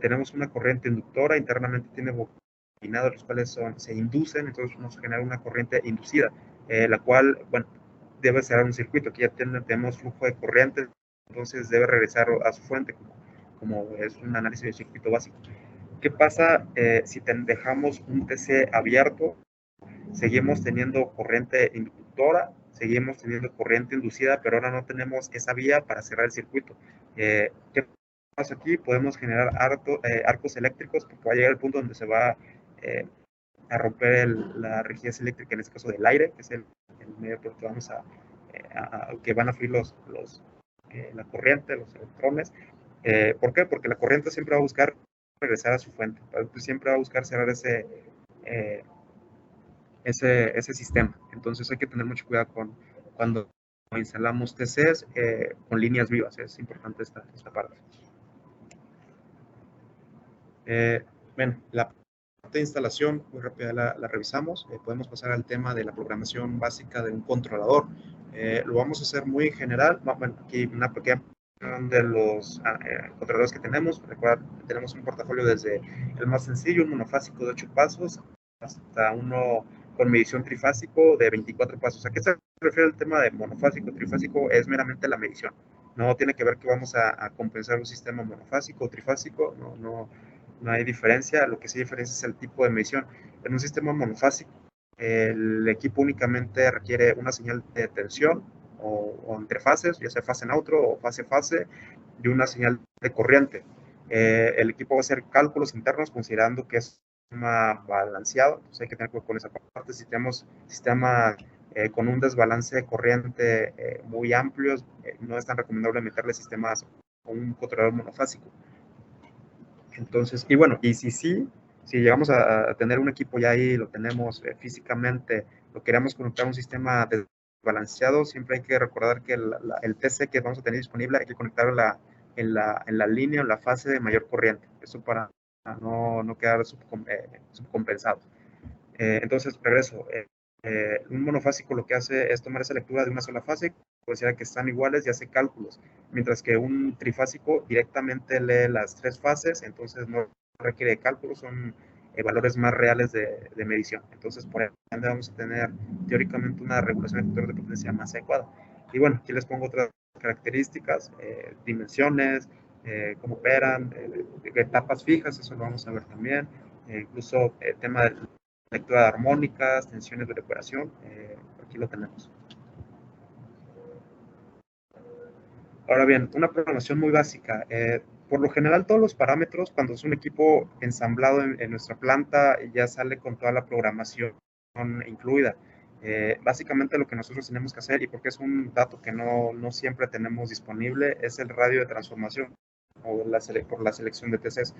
Tenemos una corriente inductora, internamente tiene bobinados, los cuales se inducen, entonces nos genera una corriente inducida, la cual, bueno, debe cerrar un circuito. Aquí ya tenemos flujo de corriente, entonces debe regresar a su fuente, como es un análisis de circuito básico. ¿Qué pasa si dejamos un TC abierto? Seguimos teniendo corriente inductora, seguimos teniendo corriente inducida, pero ahora no tenemos esa vía para cerrar el circuito. ¿Qué pasa aquí? Podemos generar arcos eléctricos, porque va a llegar el punto donde se va a romper la rigidez eléctrica, en este caso del aire, que es el medio por el que vamos que van a fluir la corriente, los electrones. ¿Por qué? Porque la corriente siempre va a buscar regresar a su fuente, siempre va a buscar cerrar ese sistema. Entonces hay que tener mucho cuidado cuando instalamos TCs con líneas vivas. Es importante esta parte. Bueno, la parte de instalación, muy rápida la revisamos. Podemos pasar al tema de la programación básica de un controlador. Lo vamos a hacer muy general. Bueno, aquí una pequeña de los controladores que tenemos. Recuerda, tenemos un portafolio desde el más sencillo, un monofásico de 8 pasos, hasta uno con medición trifásico de 24 pasos. ¿A qué se refiere el tema de monofásico? Trifásico es meramente la medición. No tiene que ver que vamos a compensar un sistema monofásico o trifásico. No hay diferencia. Lo que sí diferencia es el tipo de medición. En un sistema monofásico, el equipo únicamente requiere una señal de tensión o entre fases, ya sea fase neutro o fase-fase, y una señal de corriente. El equipo va a hacer cálculos internos considerando que es un sistema balanceado, entonces hay que tener cuidado con esa parte. Si tenemos sistema con un desbalance de corriente muy amplio, no es tan recomendable meterle sistemas con un controlador monofásico. Entonces, y bueno, y si sí, si llegamos a tener un equipo ya ahí, lo tenemos físicamente, lo queremos conectar a un sistema desbalanceado, siempre hay que recordar que el TC que vamos a tener disponible hay que conectarlo en la línea, en la fase de mayor corriente. Eso para no quedar subcompensado. Entonces, regreso. Un monofásico lo que hace es tomar esa lectura de una sola fase, considera que están iguales y hace cálculos, mientras que un trifásico directamente lee las tres fases, entonces no requiere de cálculos, son valores más reales de medición. Entonces, por ende, vamos a tener teóricamente una regulación de factores de potencia más adecuada. Y bueno, aquí les pongo otras características, dimensiones, cómo operan, etapas fijas, eso lo vamos a ver también, incluso el tema de lectura de armónicas, tensiones de recuperación, aquí lo tenemos. Ahora bien, una programación muy básica. Por lo general, todos los parámetros, cuando es un equipo ensamblado en nuestra planta, ya sale con toda la programación incluida. Básicamente lo que nosotros tenemos que hacer, y porque es un dato que no siempre tenemos disponible, es el radio de transformación o por la selección de TCs.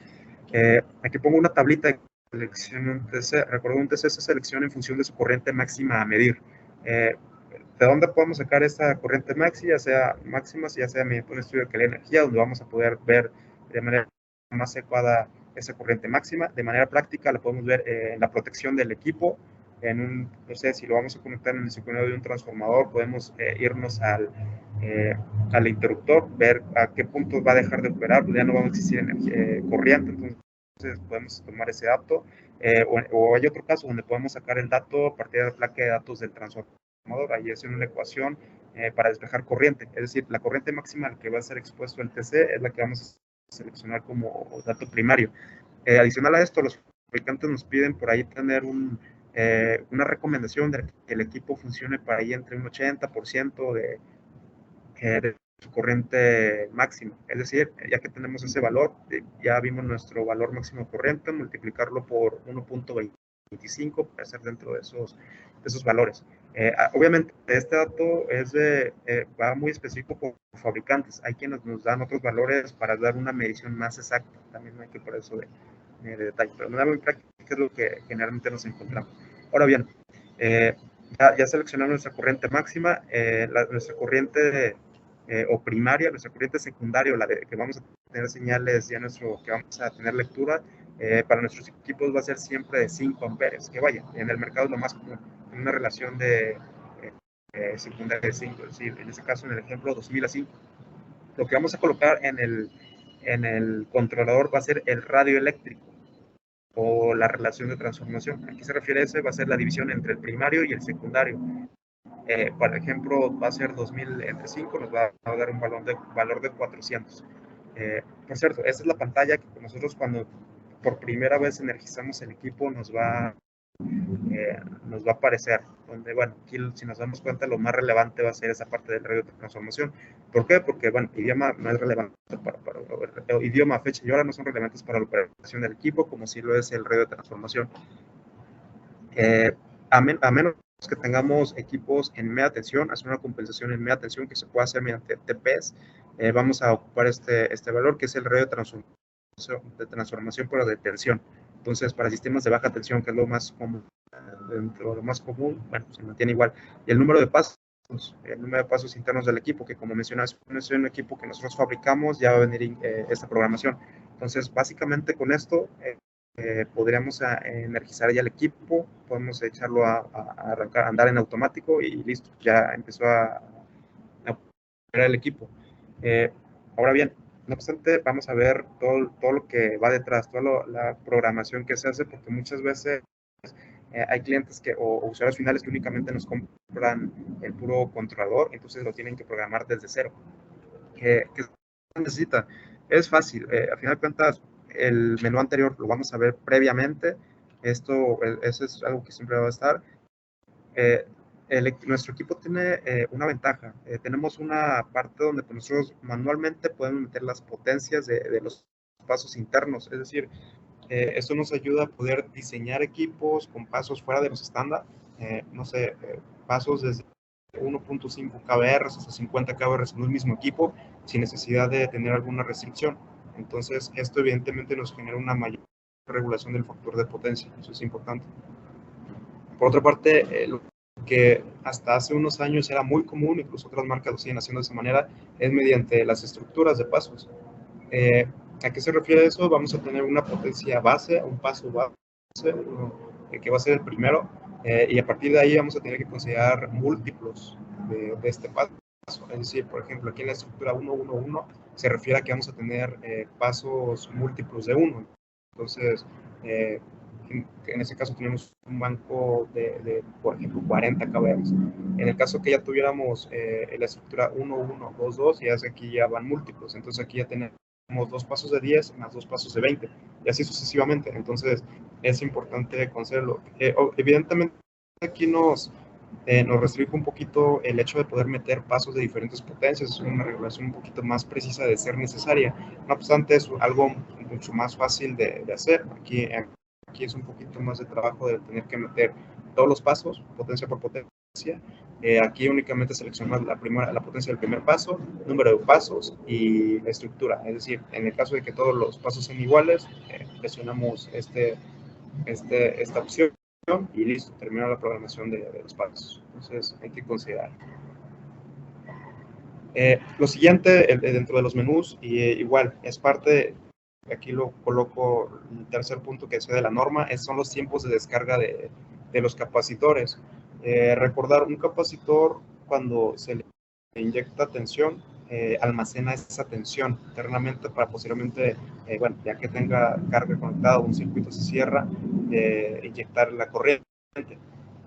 Aquí pongo una tablita de selección de un TC. Recuerdo, un TC se selecciona en función de su corriente máxima a medir. ¿De dónde podemos sacar esta corriente máxima, ya sea mediante un estudio de calidad de energía, donde vamos a poder ver de manera más adecuada esa corriente máxima? De manera práctica la podemos ver en la protección del equipo, no sé, si lo vamos a conectar en el circuito de un transformador, podemos irnos al interruptor, ver a qué punto va a dejar de operar, pues ya no va a existir corriente, entonces podemos tomar ese dato, o hay otro caso donde podemos sacar el dato a partir de la placa de datos del transformador. Ahí es una ecuación para despejar corriente, es decir, la corriente máxima al que va a ser expuesto el TC es la que vamos a seleccionar como dato primario. Adicional a esto, los fabricantes nos piden por ahí tener una recomendación de que el equipo funcione para ahí entre un 80% de su corriente máxima. Es decir, ya que tenemos ese valor, ya vimos nuestro valor máximo de corriente, multiplicarlo por 1.25 para ser dentro de esos valores. Obviamente, este dato va muy específico por fabricantes. Hay quienes nos dan otros valores para dar una medición más exacta. También hay que por eso de detalle. Pero de manera muy práctica es lo que generalmente nos encontramos. Ahora bien, ya seleccionamos nuestra corriente máxima, nuestra corriente o primaria, nuestra corriente secundaria, la de que vamos a tener señales, que vamos a tener lectura, para nuestros equipos va a ser siempre de 5 amperes, que vaya, en el mercado es lo más común, en una relación de secundaria de 5, es decir, en este caso, en el ejemplo, 2000 a 5. Lo que vamos a colocar en el controlador va a ser el radio eléctrico o la relación de transformación. ¿A qué se refiere ese? Va a ser la división entre el primario y el secundario. Por ejemplo, va a ser 2000 entre 5, nos va a dar un valor de 400. Por cierto, esta es la pantalla que nosotros cuando por primera vez energizamos el equipo nos va a aparecer, donde, bueno, aquí si nos damos cuenta lo más relevante va a ser esa parte del radio de transformación. ¿Por qué? Porque, bueno, idioma no es relevante idioma, fecha y hora no son relevantes para la operación del equipo, como si lo es el radio de transformación. A menos que tengamos equipos en media tensión, hacer una compensación en media tensión que se puede hacer mediante TPS, vamos a ocupar este valor que es el radio de transformación pero de tensión. Entonces, para sistemas de baja tensión, que es lo más común, dentro de lo más común, bueno, se mantiene igual. Y el número de pasos internos del equipo, que como mencionas, es un equipo que nosotros fabricamos, ya va a venir esta programación. Entonces, básicamente con esto podríamos energizar ya el equipo, podemos echarlo a arrancar, a andar en automático y listo, ya empezó a operar el equipo. Ahora bien, no obstante, vamos a ver todo lo que va detrás, toda la programación que se hace, porque muchas veces hay clientes o usuarios finales que únicamente nos compran el puro controlador, entonces lo tienen que programar desde cero. ¿Qué se necesita? Es fácil, al final de cuentas, el menú anterior lo vamos a ver previamente, eso es algo que siempre va a estar. Nuestro equipo tiene una ventaja, tenemos una parte donde nosotros manualmente podemos meter las potencias de los pasos internos, es decir, esto nos ayuda a poder diseñar equipos con pasos fuera de los estándar, no sé, pasos desde 1.5 kbr hasta 50 kbr en un mismo equipo, sin necesidad de tener alguna restricción. Entonces, esto evidentemente nos genera una mayor regulación del factor de potencia. Eso es importante. Por otra parte, lo que hasta hace unos años era muy común, incluso otras marcas lo siguen haciendo de esa manera, es mediante las estructuras de pasos. ¿A qué se refiere eso? Vamos a tener una potencia base, un paso base, que va a ser el primero, y a partir de ahí vamos a tener que considerar múltiplos de este paso. Es decir, por ejemplo, aquí en la estructura 1-1-1 se refiere a que vamos a tener pasos múltiplos de 1. Entonces, en ese caso tenemos un banco de, por ejemplo, 40 kbps. En el caso que ya tuviéramos la estructura 1-1-2-2, ya es que aquí ya van múltiplos. Entonces aquí ya tenemos 2 pasos de 10 más 2 pasos de 20, y así sucesivamente. Entonces, es importante conocerlo. Evidentemente, aquí nos restringe un poquito el hecho de poder meter pasos de diferentes potencias. Es una regulación un poquito más precisa de ser necesaria. No obstante, es algo mucho más fácil de hacer. Aquí es un poquito más de trabajo de tener que meter todos los pasos, potencia por potencia. Aquí únicamente seleccionamos la potencia del primer paso, número de pasos y la estructura. Es decir, en el caso de que todos los pasos sean iguales, presionamos esta opción y listo, terminó la programación de los pasos. Entonces hay que considerar. Lo siguiente, dentro de los menús, igual, es parte, aquí lo coloco, el tercer punto que es de la norma, son los tiempos de descarga de los capacitores. Recordar, un capacitor, cuando se le inyecta tensión, almacena esa tensión internamente para posteriormente, bueno, ya que tenga carga conectada, un circuito se cierra, inyectar la corriente.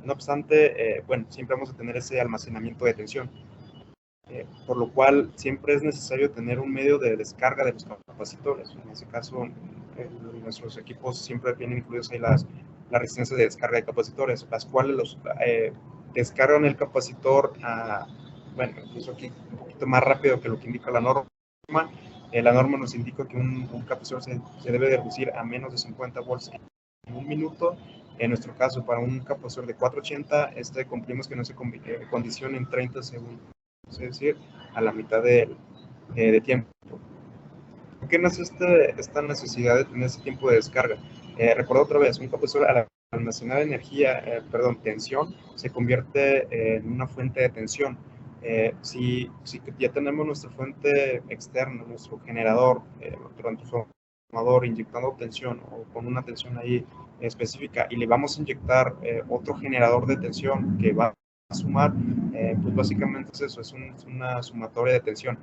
No obstante, bueno, siempre vamos a tener ese almacenamiento de tensión. Por lo cual siempre es necesario tener un medio de descarga de los capacitores. En ese caso, nuestros equipos siempre vienen incluidos ahí las resistencias de descarga de capacitores, las cuales descargan el capacitor bueno, incluso aquí un poquito más rápido que lo que indica la norma. La norma nos indica que un capacitor se debe de reducir a menos de 50 volts en un minuto. En nuestro caso, para un capacitor de 480, cumplimos que no se condicione en 30 segundos. Es decir, a la mitad de tiempo. ¿Por qué nace esta necesidad de tener ese tiempo de descarga? Recuerdo otra vez, un capacitor al almacenar energía, tensión, se convierte en una fuente de tensión. Si ya tenemos nuestra fuente externa, nuestro generador, nuestro transformador inyectando tensión o con una tensión ahí específica, y le vamos a inyectar otro generador de tensión que va a sumar, pues básicamente es eso, es una sumatoria de tensión.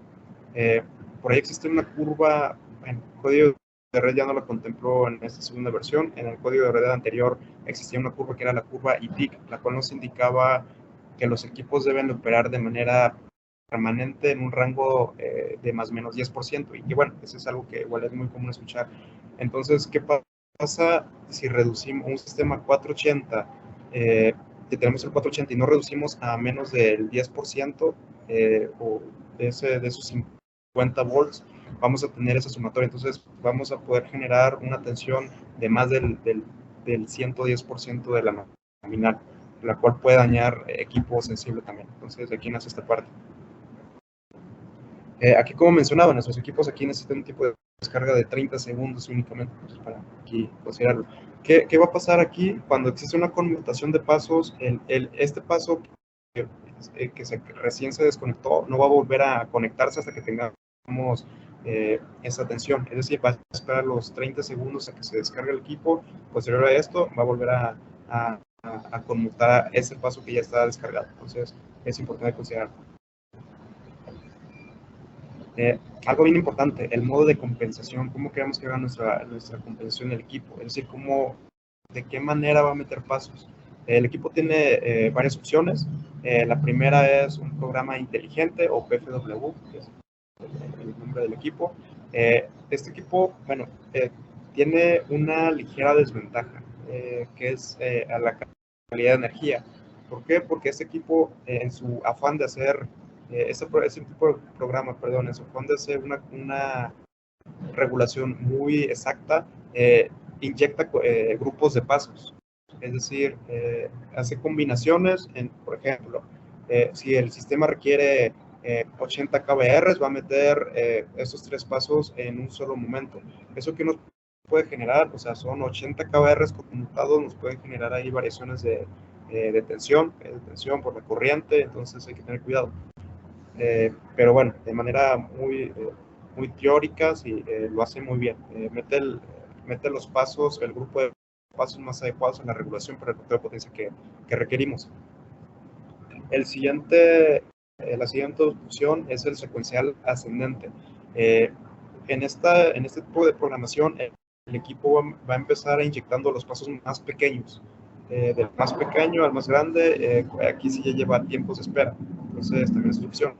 Por ahí existe una curva, en el código de red ya no la contempló en esta segunda versión. En el código de red anterior existía una curva que era la curva ITIC, la cual nos indicaba que los equipos deben operar de manera permanente en un rango de más o menos 10%, y que bueno, eso es algo que igual es muy común escuchar. Entonces, ¿qué pasa si reducimos un sistema 480, que tenemos el 480 y no reducimos a menos del 10% o de esos 50 volts? Vamos a tener esa sumatoria. Entonces vamos a poder generar una tensión de más del 110% de la nominal, la cual puede dañar equipo sensible también. Entonces aquí nace esta parte. Aquí, como mencionaba, nuestros equipos aquí necesitan un tipo de descarga de 30 segundos únicamente, pues, para aquí considerarlo. ¿Qué va a pasar aquí? Cuando existe una conmutación de pasos, este paso que recién se desconectó no va a volver a conectarse hasta que tengamos esa tensión. Es decir, va a esperar los 30 segundos a que se descargue el equipo. Posterior a esto, va a volver a conmutar ese paso que ya está descargado. Entonces, es importante considerar. Algo bien importante, el modo de compensación. ¿Cómo queremos que haga nuestra compensación del equipo? Es decir, de qué manera va a meter pasos. El equipo tiene varias opciones. La primera es un programa inteligente, o PFW, que es el nombre del equipo. Este equipo, bueno, tiene una ligera desventaja, que es a la calidad de energía. ¿Por qué? Porque este equipo, en su afán de hacer ese tipo de programa, perdón, en su afán de hacer una regulación muy exacta, inyecta grupos de pasos. Es decir, hace combinaciones, por ejemplo, si el sistema requiere 80 kbr, va a meter esos 3 pasos en un solo momento. ¿Eso qué nos puede generar, o sea, son 80 kbr conmutados, nos pueden generar ahí variaciones de tensión por la corriente, entonces hay que tener cuidado. Pero bueno, de manera muy teórica, sí, lo hace muy bien. Mete los pasos, el grupo de pasos más adecuados en la regulación para el factor de potencia que requerimos. La siguiente opción es el secuencial ascendente. En este tipo de programación, el equipo va a empezar inyectando los pasos más pequeños. Del más pequeño al más grande, aquí sí ya lleva tiempos de espera. Entonces, también es una opción.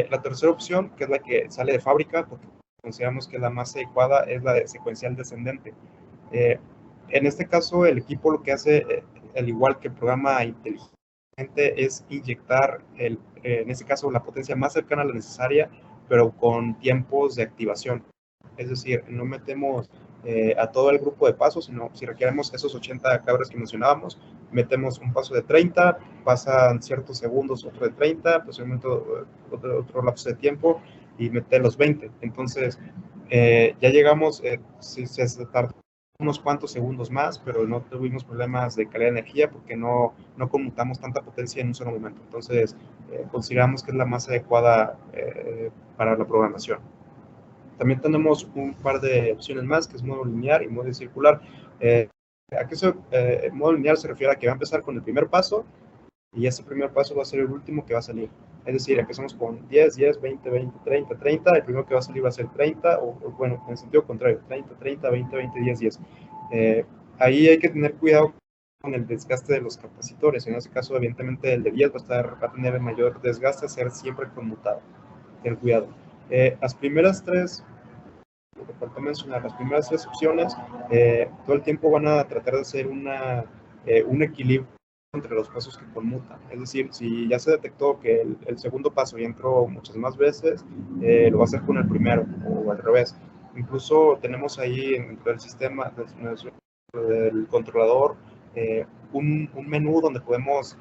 La tercera opción, que es la que sale de fábrica, porque consideramos que la más adecuada es la de secuencial descendente. En este caso, el equipo lo que hace, al igual que el programa inteligente, es inyectar, en este caso, la potencia más cercana a la necesaria, pero con tiempos de activación. Es decir, no metemos a todo el grupo de pasos, sino si requeremos esos 80 cabras que mencionábamos, metemos un paso de 30, pasan ciertos segundos, otro de 30, posiblemente otro lapso de tiempo, y mete los 20. Entonces, ya llegamos, si se tardó unos cuantos segundos más, pero no tuvimos problemas de calidad de energía porque no conmutamos tanta potencia en un solo momento. Entonces, consideramos que es la más adecuada para la programación. También tenemos un par de opciones más, que es modo lineal y modo circular. Modo lineal se refiere a que va a empezar con el primer paso y ese primer paso va a ser el último que va a salir. Es decir, empezamos con 10, 10, 20, 20, 30, 30, el primero que va a salir va a ser 30, o bueno, en el sentido contrario, 30, 30, 20, 20, 10, 10. Ahí hay que tener cuidado con el desgaste de los capacitores. En este caso, evidentemente, el de 10 va a tener el mayor desgaste, a ser siempre conmutado. Tener cuidado. Las primeras tres, lo que falta mencionar, las primeras tres opciones, todo el tiempo van a tratar de hacer un equilibrio entre los pasos que conmutan. Es decir, si ya se detectó que el segundo paso ya entró muchas más veces, lo va a hacer con el primero o al revés. Incluso tenemos ahí dentro del sistema, del controlador, un menú donde podemos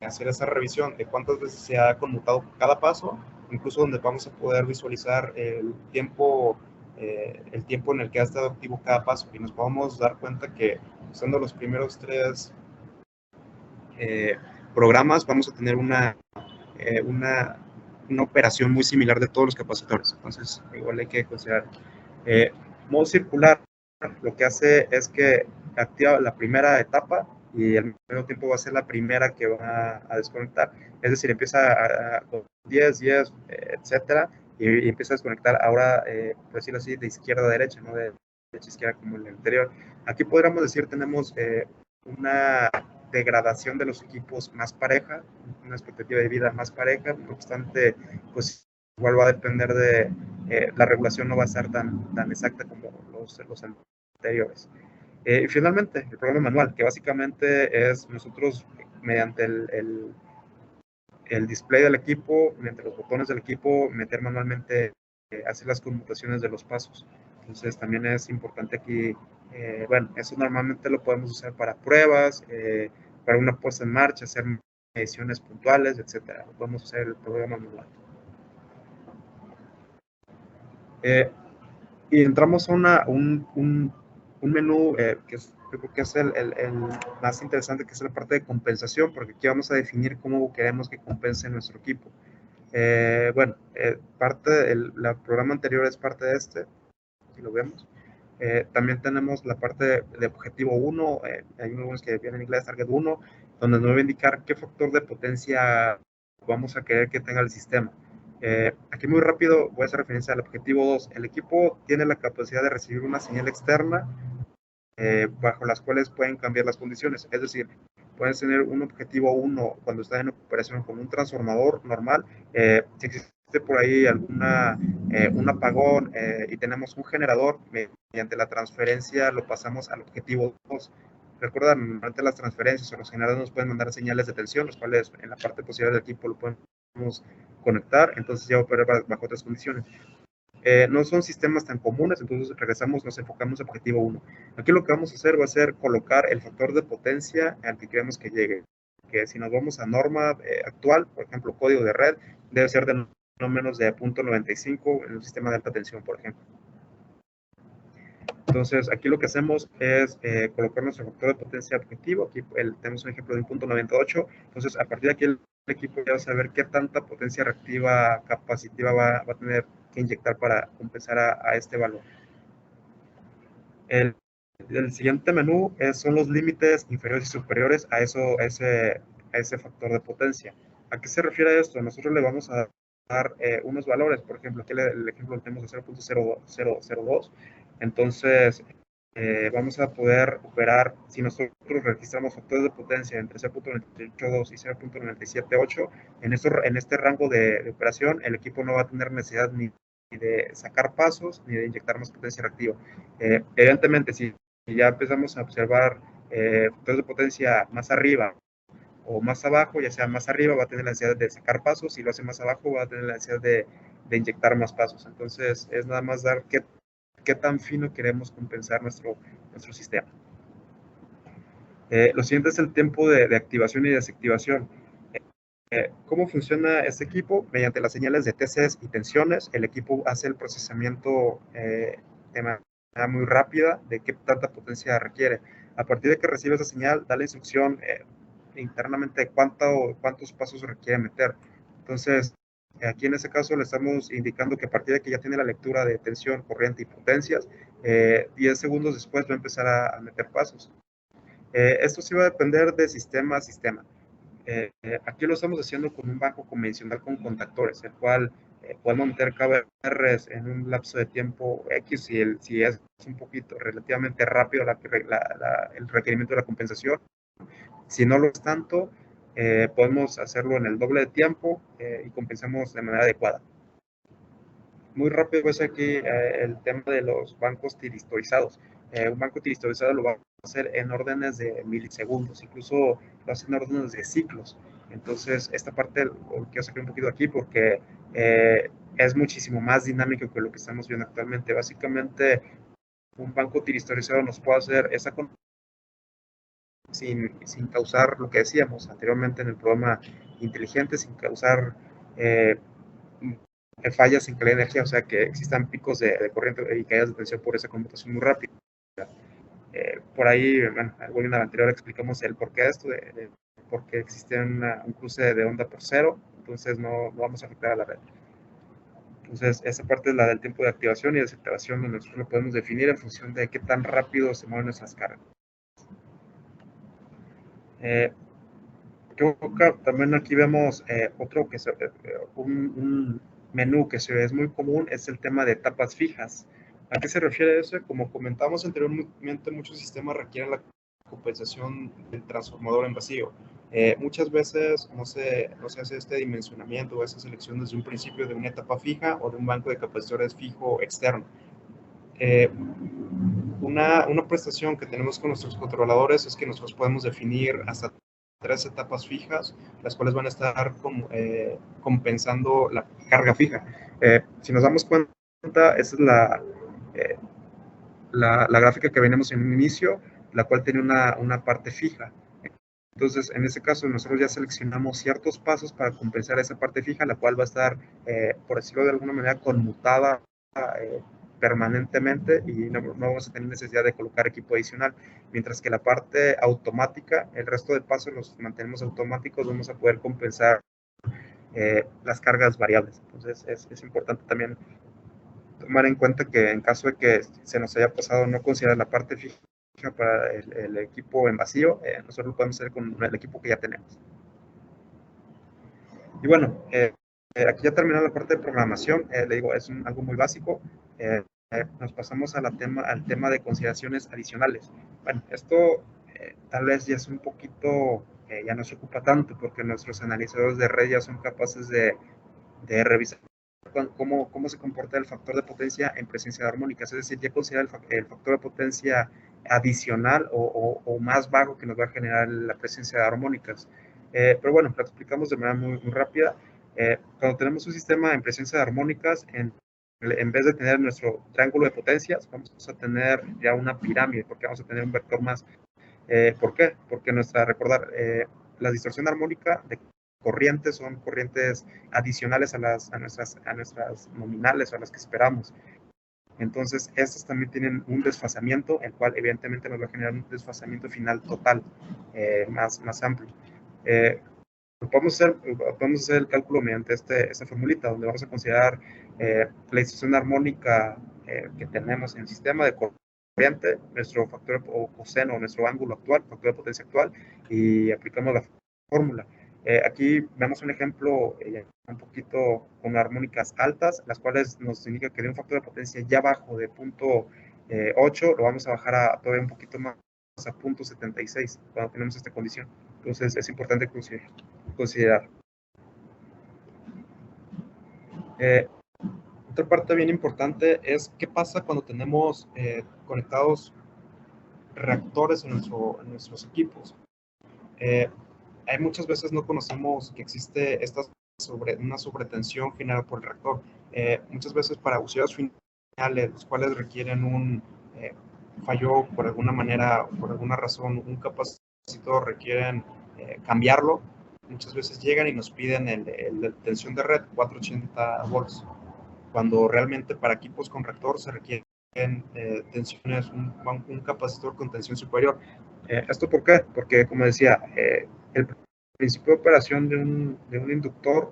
hacer esa revisión de cuántas veces se ha conmutado cada paso, incluso donde vamos a poder visualizar el tiempo en el que ha estado activo cada paso, y nos podemos dar cuenta que usando los primeros tres programas vamos a tener una operación muy similar de todos los capacitores. Entonces, igual hay que considerar. Modo circular, lo que hace es que activa la primera etapa y al mismo tiempo va a ser la primera que va a desconectar. Es decir, empieza con 10, 10, etcétera, y empieza a desconectar ahora, por decirlo así, de izquierda a derecha, no de derecha a izquierda como en el anterior. Aquí podríamos decir, tenemos una degradación de los equipos más pareja, una expectativa de vida más pareja, no obstante, pues igual va a depender de, la regulación no va a ser tan exacta como los anteriores. Y finalmente, el programa manual, que básicamente es nosotros mediante el display del equipo, mediante los botones del equipo, meter manualmente, hacer las conmutaciones de los pasos. Entonces también es importante aquí, bueno, eso normalmente lo podemos usar para pruebas, para una puesta en marcha, hacer mediciones puntuales, etcétera. Podemos usar el programa manual. Y entramos a un menú que creo que es el más interesante, que es la parte de compensación, porque aquí vamos a definir cómo queremos que compense nuestro equipo. Bueno, el programa anterior es parte de este, aquí lo vemos. También tenemos la parte de objetivo 1, hay unos que vienen en inglés, target 1, donde nos va a indicar qué factor de potencia vamos a querer que tenga el sistema. Aquí muy rápido voy a hacer referencia al objetivo 2. El equipo tiene la capacidad de recibir una señal externa bajo las cuales pueden cambiar las condiciones. Es decir, puedes tener un objetivo 1 cuando está en operación con un transformador normal. Si existe por ahí un apagón y tenemos un generador, mediante la transferencia lo pasamos al objetivo 2. Recuerda, durante las transferencias o los generadores nos pueden mandar señales de tensión, los cuales en la parte positiva del equipo lo podemos conectar, entonces ya va a operar bajo otras condiciones. No son sistemas tan comunes, entonces regresamos, nos enfocamos en objetivo 1. Aquí lo que vamos a hacer va a ser colocar el factor de potencia al que queremos que llegue. Que si nos vamos a norma actual, por ejemplo, código de red, debe ser de no menos de 0.95 en un sistema de alta tensión, por ejemplo. Entonces, aquí lo que hacemos es colocar nuestro factor de potencia objetivo. Aquí tenemos un ejemplo de un punto 98. Entonces, a partir de aquí, el equipo ya va a saber qué tanta potencia reactiva capacitiva va a tener que inyectar para compensar a este valor. El siguiente menú son los límites inferiores y superiores a ese factor de potencia. ¿A qué se refiere esto? Nosotros le vamos a dar unos valores. Por ejemplo, aquí el ejemplo lo tenemos de 0.002. Entonces, vamos a poder operar, si nosotros registramos factores de potencia entre 0.982 y 0.978, en este rango de operación, el equipo no va a tener necesidad ni de sacar pasos ni de inyectar más potencia reactiva. Evidentemente, si ya empezamos a observar factores de potencia más arriba o más abajo, ya sea más arriba va a tener la necesidad de sacar pasos, si lo hace más abajo va a tener la necesidad de inyectar más pasos. Entonces, es nada más dar qué tan fino queremos compensar nuestro sistema. Lo siguiente es el tiempo de activación y desactivación. ¿Cómo funciona este equipo? Mediante las señales de TCs y tensiones, el equipo hace el procesamiento de manera muy rápida de qué tanta potencia requiere. A partir de que recibe esa señal, da la instrucción internamente de cuántos pasos requiere meter. Entonces, aquí en este caso le estamos indicando que a partir de que ya tiene la lectura de tensión, corriente y potencias, 10 segundos después va a empezar a meter pasos. Esto sí va a depender de sistema a sistema. Aquí lo estamos haciendo con un banco convencional con contactores, el cual podemos meter KVRs en un lapso de tiempo X si es un poquito relativamente rápido el requerimiento de la compensación. Si no lo es tanto, podemos hacerlo en el doble de tiempo y compensamos de manera adecuada. Muy rápido es aquí el tema de los bancos tiristorizados. Un banco tiristorizado lo va a hacer en órdenes de milisegundos, incluso lo hace en órdenes de ciclos. Entonces, esta parte lo quiero sacar un poquito aquí porque es muchísimo más dinámico que lo que estamos viendo actualmente. Básicamente, un banco tiristorizado nos puede hacer esa sin causar lo que decíamos anteriormente en el programa inteligente, sin causar fallas en calidad de energía, o sea que existan picos de corriente y caídas de tensión por esa conmutación muy rápida. Por ahí, bueno, algo en la anterior explicamos el porqué de esto, de por qué existe un cruce de onda por cero, entonces no vamos a afectar a la red. Entonces, esa parte es la del tiempo de activación y desactivación, donde nosotros lo podemos definir en función de qué tan rápido se mueven nuestras cargas. También aquí vemos otro que un menú que es muy común, es el tema de etapas fijas. ¿A qué se refiere eso? Como comentamos anteriormente, muchos sistemas requieren la compensación del transformador en vacío. Muchas veces no se hace este dimensionamiento o esa selección desde un principio de una etapa fija o de un banco de capacitores fijo externo. Una prestación que tenemos con nuestros controladores es que nosotros podemos definir hasta 3 etapas fijas, las cuales van a estar compensando la carga fija. Si nos damos cuenta, esa es la gráfica que venimos en un inicio, la cual tiene una parte fija. Entonces, en este caso, nosotros ya seleccionamos ciertos pasos para compensar esa parte fija, la cual va a estar, por decirlo de alguna manera, conmutada permanentemente y no vamos a tener necesidad de colocar equipo adicional, mientras que la parte automática, el resto de pasos los mantenemos automáticos, vamos a poder compensar las cargas variables. Entonces es importante también tomar en cuenta que en caso de que se nos haya pasado no considerar la parte fija para el equipo en vacío, nosotros lo podemos hacer con el equipo que ya tenemos. Y bueno, aquí ya terminó la parte de programación, le digo, es algo muy básico. Nos pasamos al tema de consideraciones adicionales. Bueno, esto tal vez ya es un poquito, ya no se ocupa tanto porque nuestros analizadores de red ya son capaces de revisar cómo se comporta el factor de potencia en presencia de armónicas, es decir, ya considera el factor de potencia adicional o más bajo que nos va a generar la presencia de armónicas. Pero bueno, lo explicamos de manera muy rápida. Cuando tenemos un sistema en presencia de armónicas, en vez de tener nuestro triángulo de potencias, vamos a tener ya una pirámide, porque vamos a tener un vector más. ¿Por qué? Porque la distorsión armónica de corrientes son corrientes adicionales a nuestras nominales o a las que esperamos. Entonces, estos también tienen un desfasamiento, el cual evidentemente nos va a generar un desfasamiento final total más amplio. Podemos hacer el cálculo mediante esta formulita, donde vamos a considerar la distribución armónica que tenemos en el sistema de corriente, nuestro factor o coseno, nuestro ángulo actual, factor de potencia actual, y aplicamos la fórmula. Aquí vemos un ejemplo un poquito con armónicas altas, las cuales nos indica que de un factor de potencia ya bajo de 0.8 lo vamos a bajar a todavía un poquito más a 0.76 cuando tenemos esta condición. Entonces es importante considerar. Otra parte bien importante es qué pasa cuando tenemos conectados reactores en nuestros equipos. Hay muchas veces no conocemos que existe una sobretensión generada por el reactor. Muchas veces para usuarios finales, los cuales requieren falló por alguna manera, por alguna razón, un capacitor, requieren cambiarlo. Muchas veces llegan y nos piden la tensión de red 480 volts, cuando realmente para equipos con reactor se requieren tensiones, un capacitor con tensión superior. ¿Esto por qué? Porque, como decía, el principio de operación de un inductor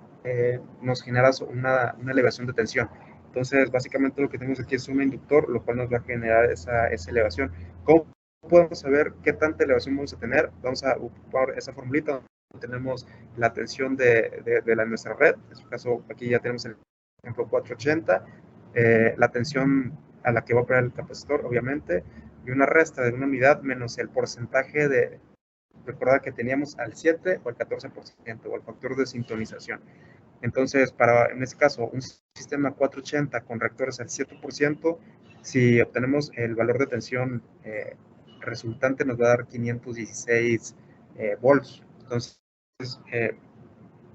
nos genera una elevación de tensión. Entonces, básicamente lo que tenemos aquí es un inductor, lo cual nos va a generar esa elevación. ¿Cómo podemos saber qué tanta elevación vamos a tener? Vamos a ocupar esa formulita. Tenemos la tensión de nuestra red. En este caso, aquí ya tenemos el ejemplo 480. La tensión a la que va a operar el capacitor, obviamente, y una resta de una unidad menos el porcentaje de, recordar que teníamos al 7 o al 14%, o el factor de sintonización. Entonces, en este caso, un sistema 480 con reactores al 7%, si obtenemos el valor de tensión resultante, nos va a dar 516 volts. Entonces,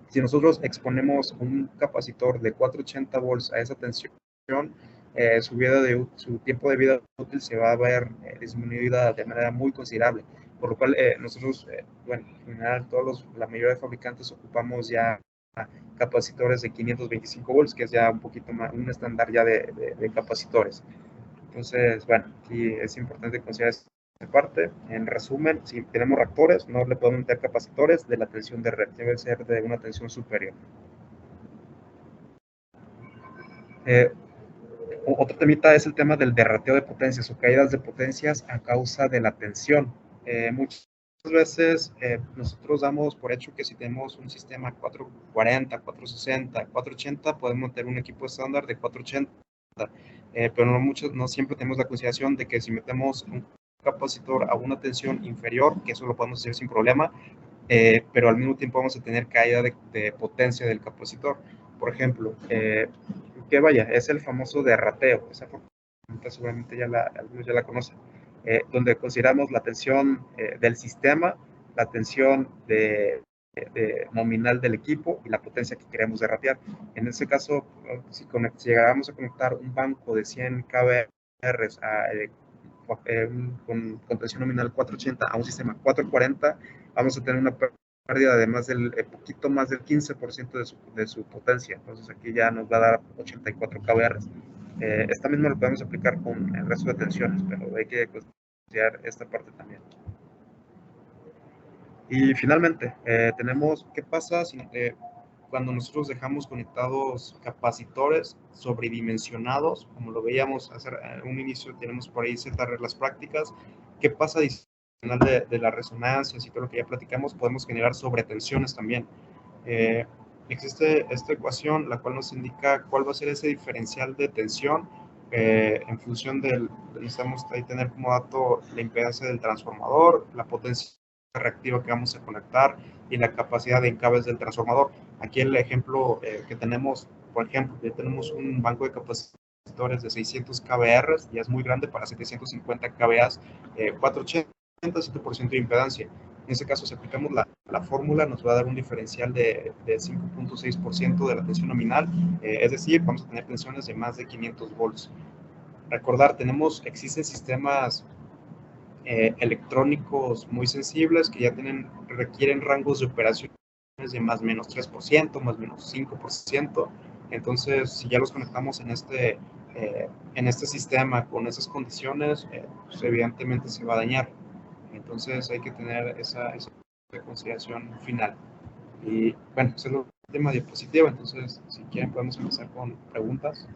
si nosotros exponemos un capacitor de 480 volts a esa tensión, su tiempo de vida útil se va a ver disminuida de manera muy considerable, por lo cual nosotros, bueno, en general la mayoría de fabricantes ocupamos ya capacitores de 525 volts, que es ya un poquito más, un estándar ya de capacitores. Entonces, bueno, aquí es importante considerar esta parte. En resumen, si tenemos reactores, no le podemos meter capacitores de la tensión de red, debe ser de una tensión superior. Otro temita es el tema del derrateo de potencias o caídas de potencias a causa de la tensión. Muchas veces nosotros damos por hecho que si tenemos un sistema 440, 460, 480, podemos tener un equipo estándar de 480, pero no siempre tenemos la consideración de que si metemos un capacitor a una tensión inferior, que eso lo podemos hacer sin problema, pero al mismo tiempo vamos a tener caída de potencia del capacitor. Por ejemplo, que vaya, es el famoso derrateo, esa fórmula seguramente algunos ya la conocen, donde consideramos la tensión del sistema, la tensión nominal del equipo y la potencia que queremos derratear. En ese caso, si llegáramos a conectar un banco de 100 kVR con tensión nominal 480 a un sistema 440, vamos a tener una pérdida de poquito más del 15% de su potencia. Entonces aquí ya nos va a dar 84 kVR. Esta misma lo podemos aplicar con el resto de tensiones, pero hay que considerar esta parte también. Y finalmente, tenemos qué pasa cuando nosotros dejamos conectados capacitores sobredimensionados, como lo veíamos hacer en un inicio, tenemos por ahí ciertas reglas prácticas. ¿Qué pasa de las resonancias y todo lo que ya platicamos? Podemos generar sobretensiones también. Existe esta ecuación, la cual nos indica cuál va a ser ese diferencial de tensión en función necesitamos ahí tener como dato la impedancia del transformador, la potencia reactiva que vamos a conectar y la capacidad de encabes del transformador. Aquí el ejemplo que tenemos, por ejemplo, ya tenemos un banco de capacitores de 600 kVR, ya es muy grande para 750 kVA, 480, 7% de impedancia. En este caso, si aplicamos la fórmula, nos va a dar un diferencial de 5.6% de la tensión nominal, es decir, vamos a tener tensiones de más de 500 volts. Recordar, existen sistemas electrónicos muy sensibles que ya requieren rangos de operaciones de más o menos 3%, más o menos 5%. Entonces, si ya los conectamos en en este sistema con esas condiciones, pues evidentemente se va a dañar. Entonces hay que tener esa consideración final. Y bueno, ese es el última diapositiva, entonces si quieren podemos empezar con preguntas.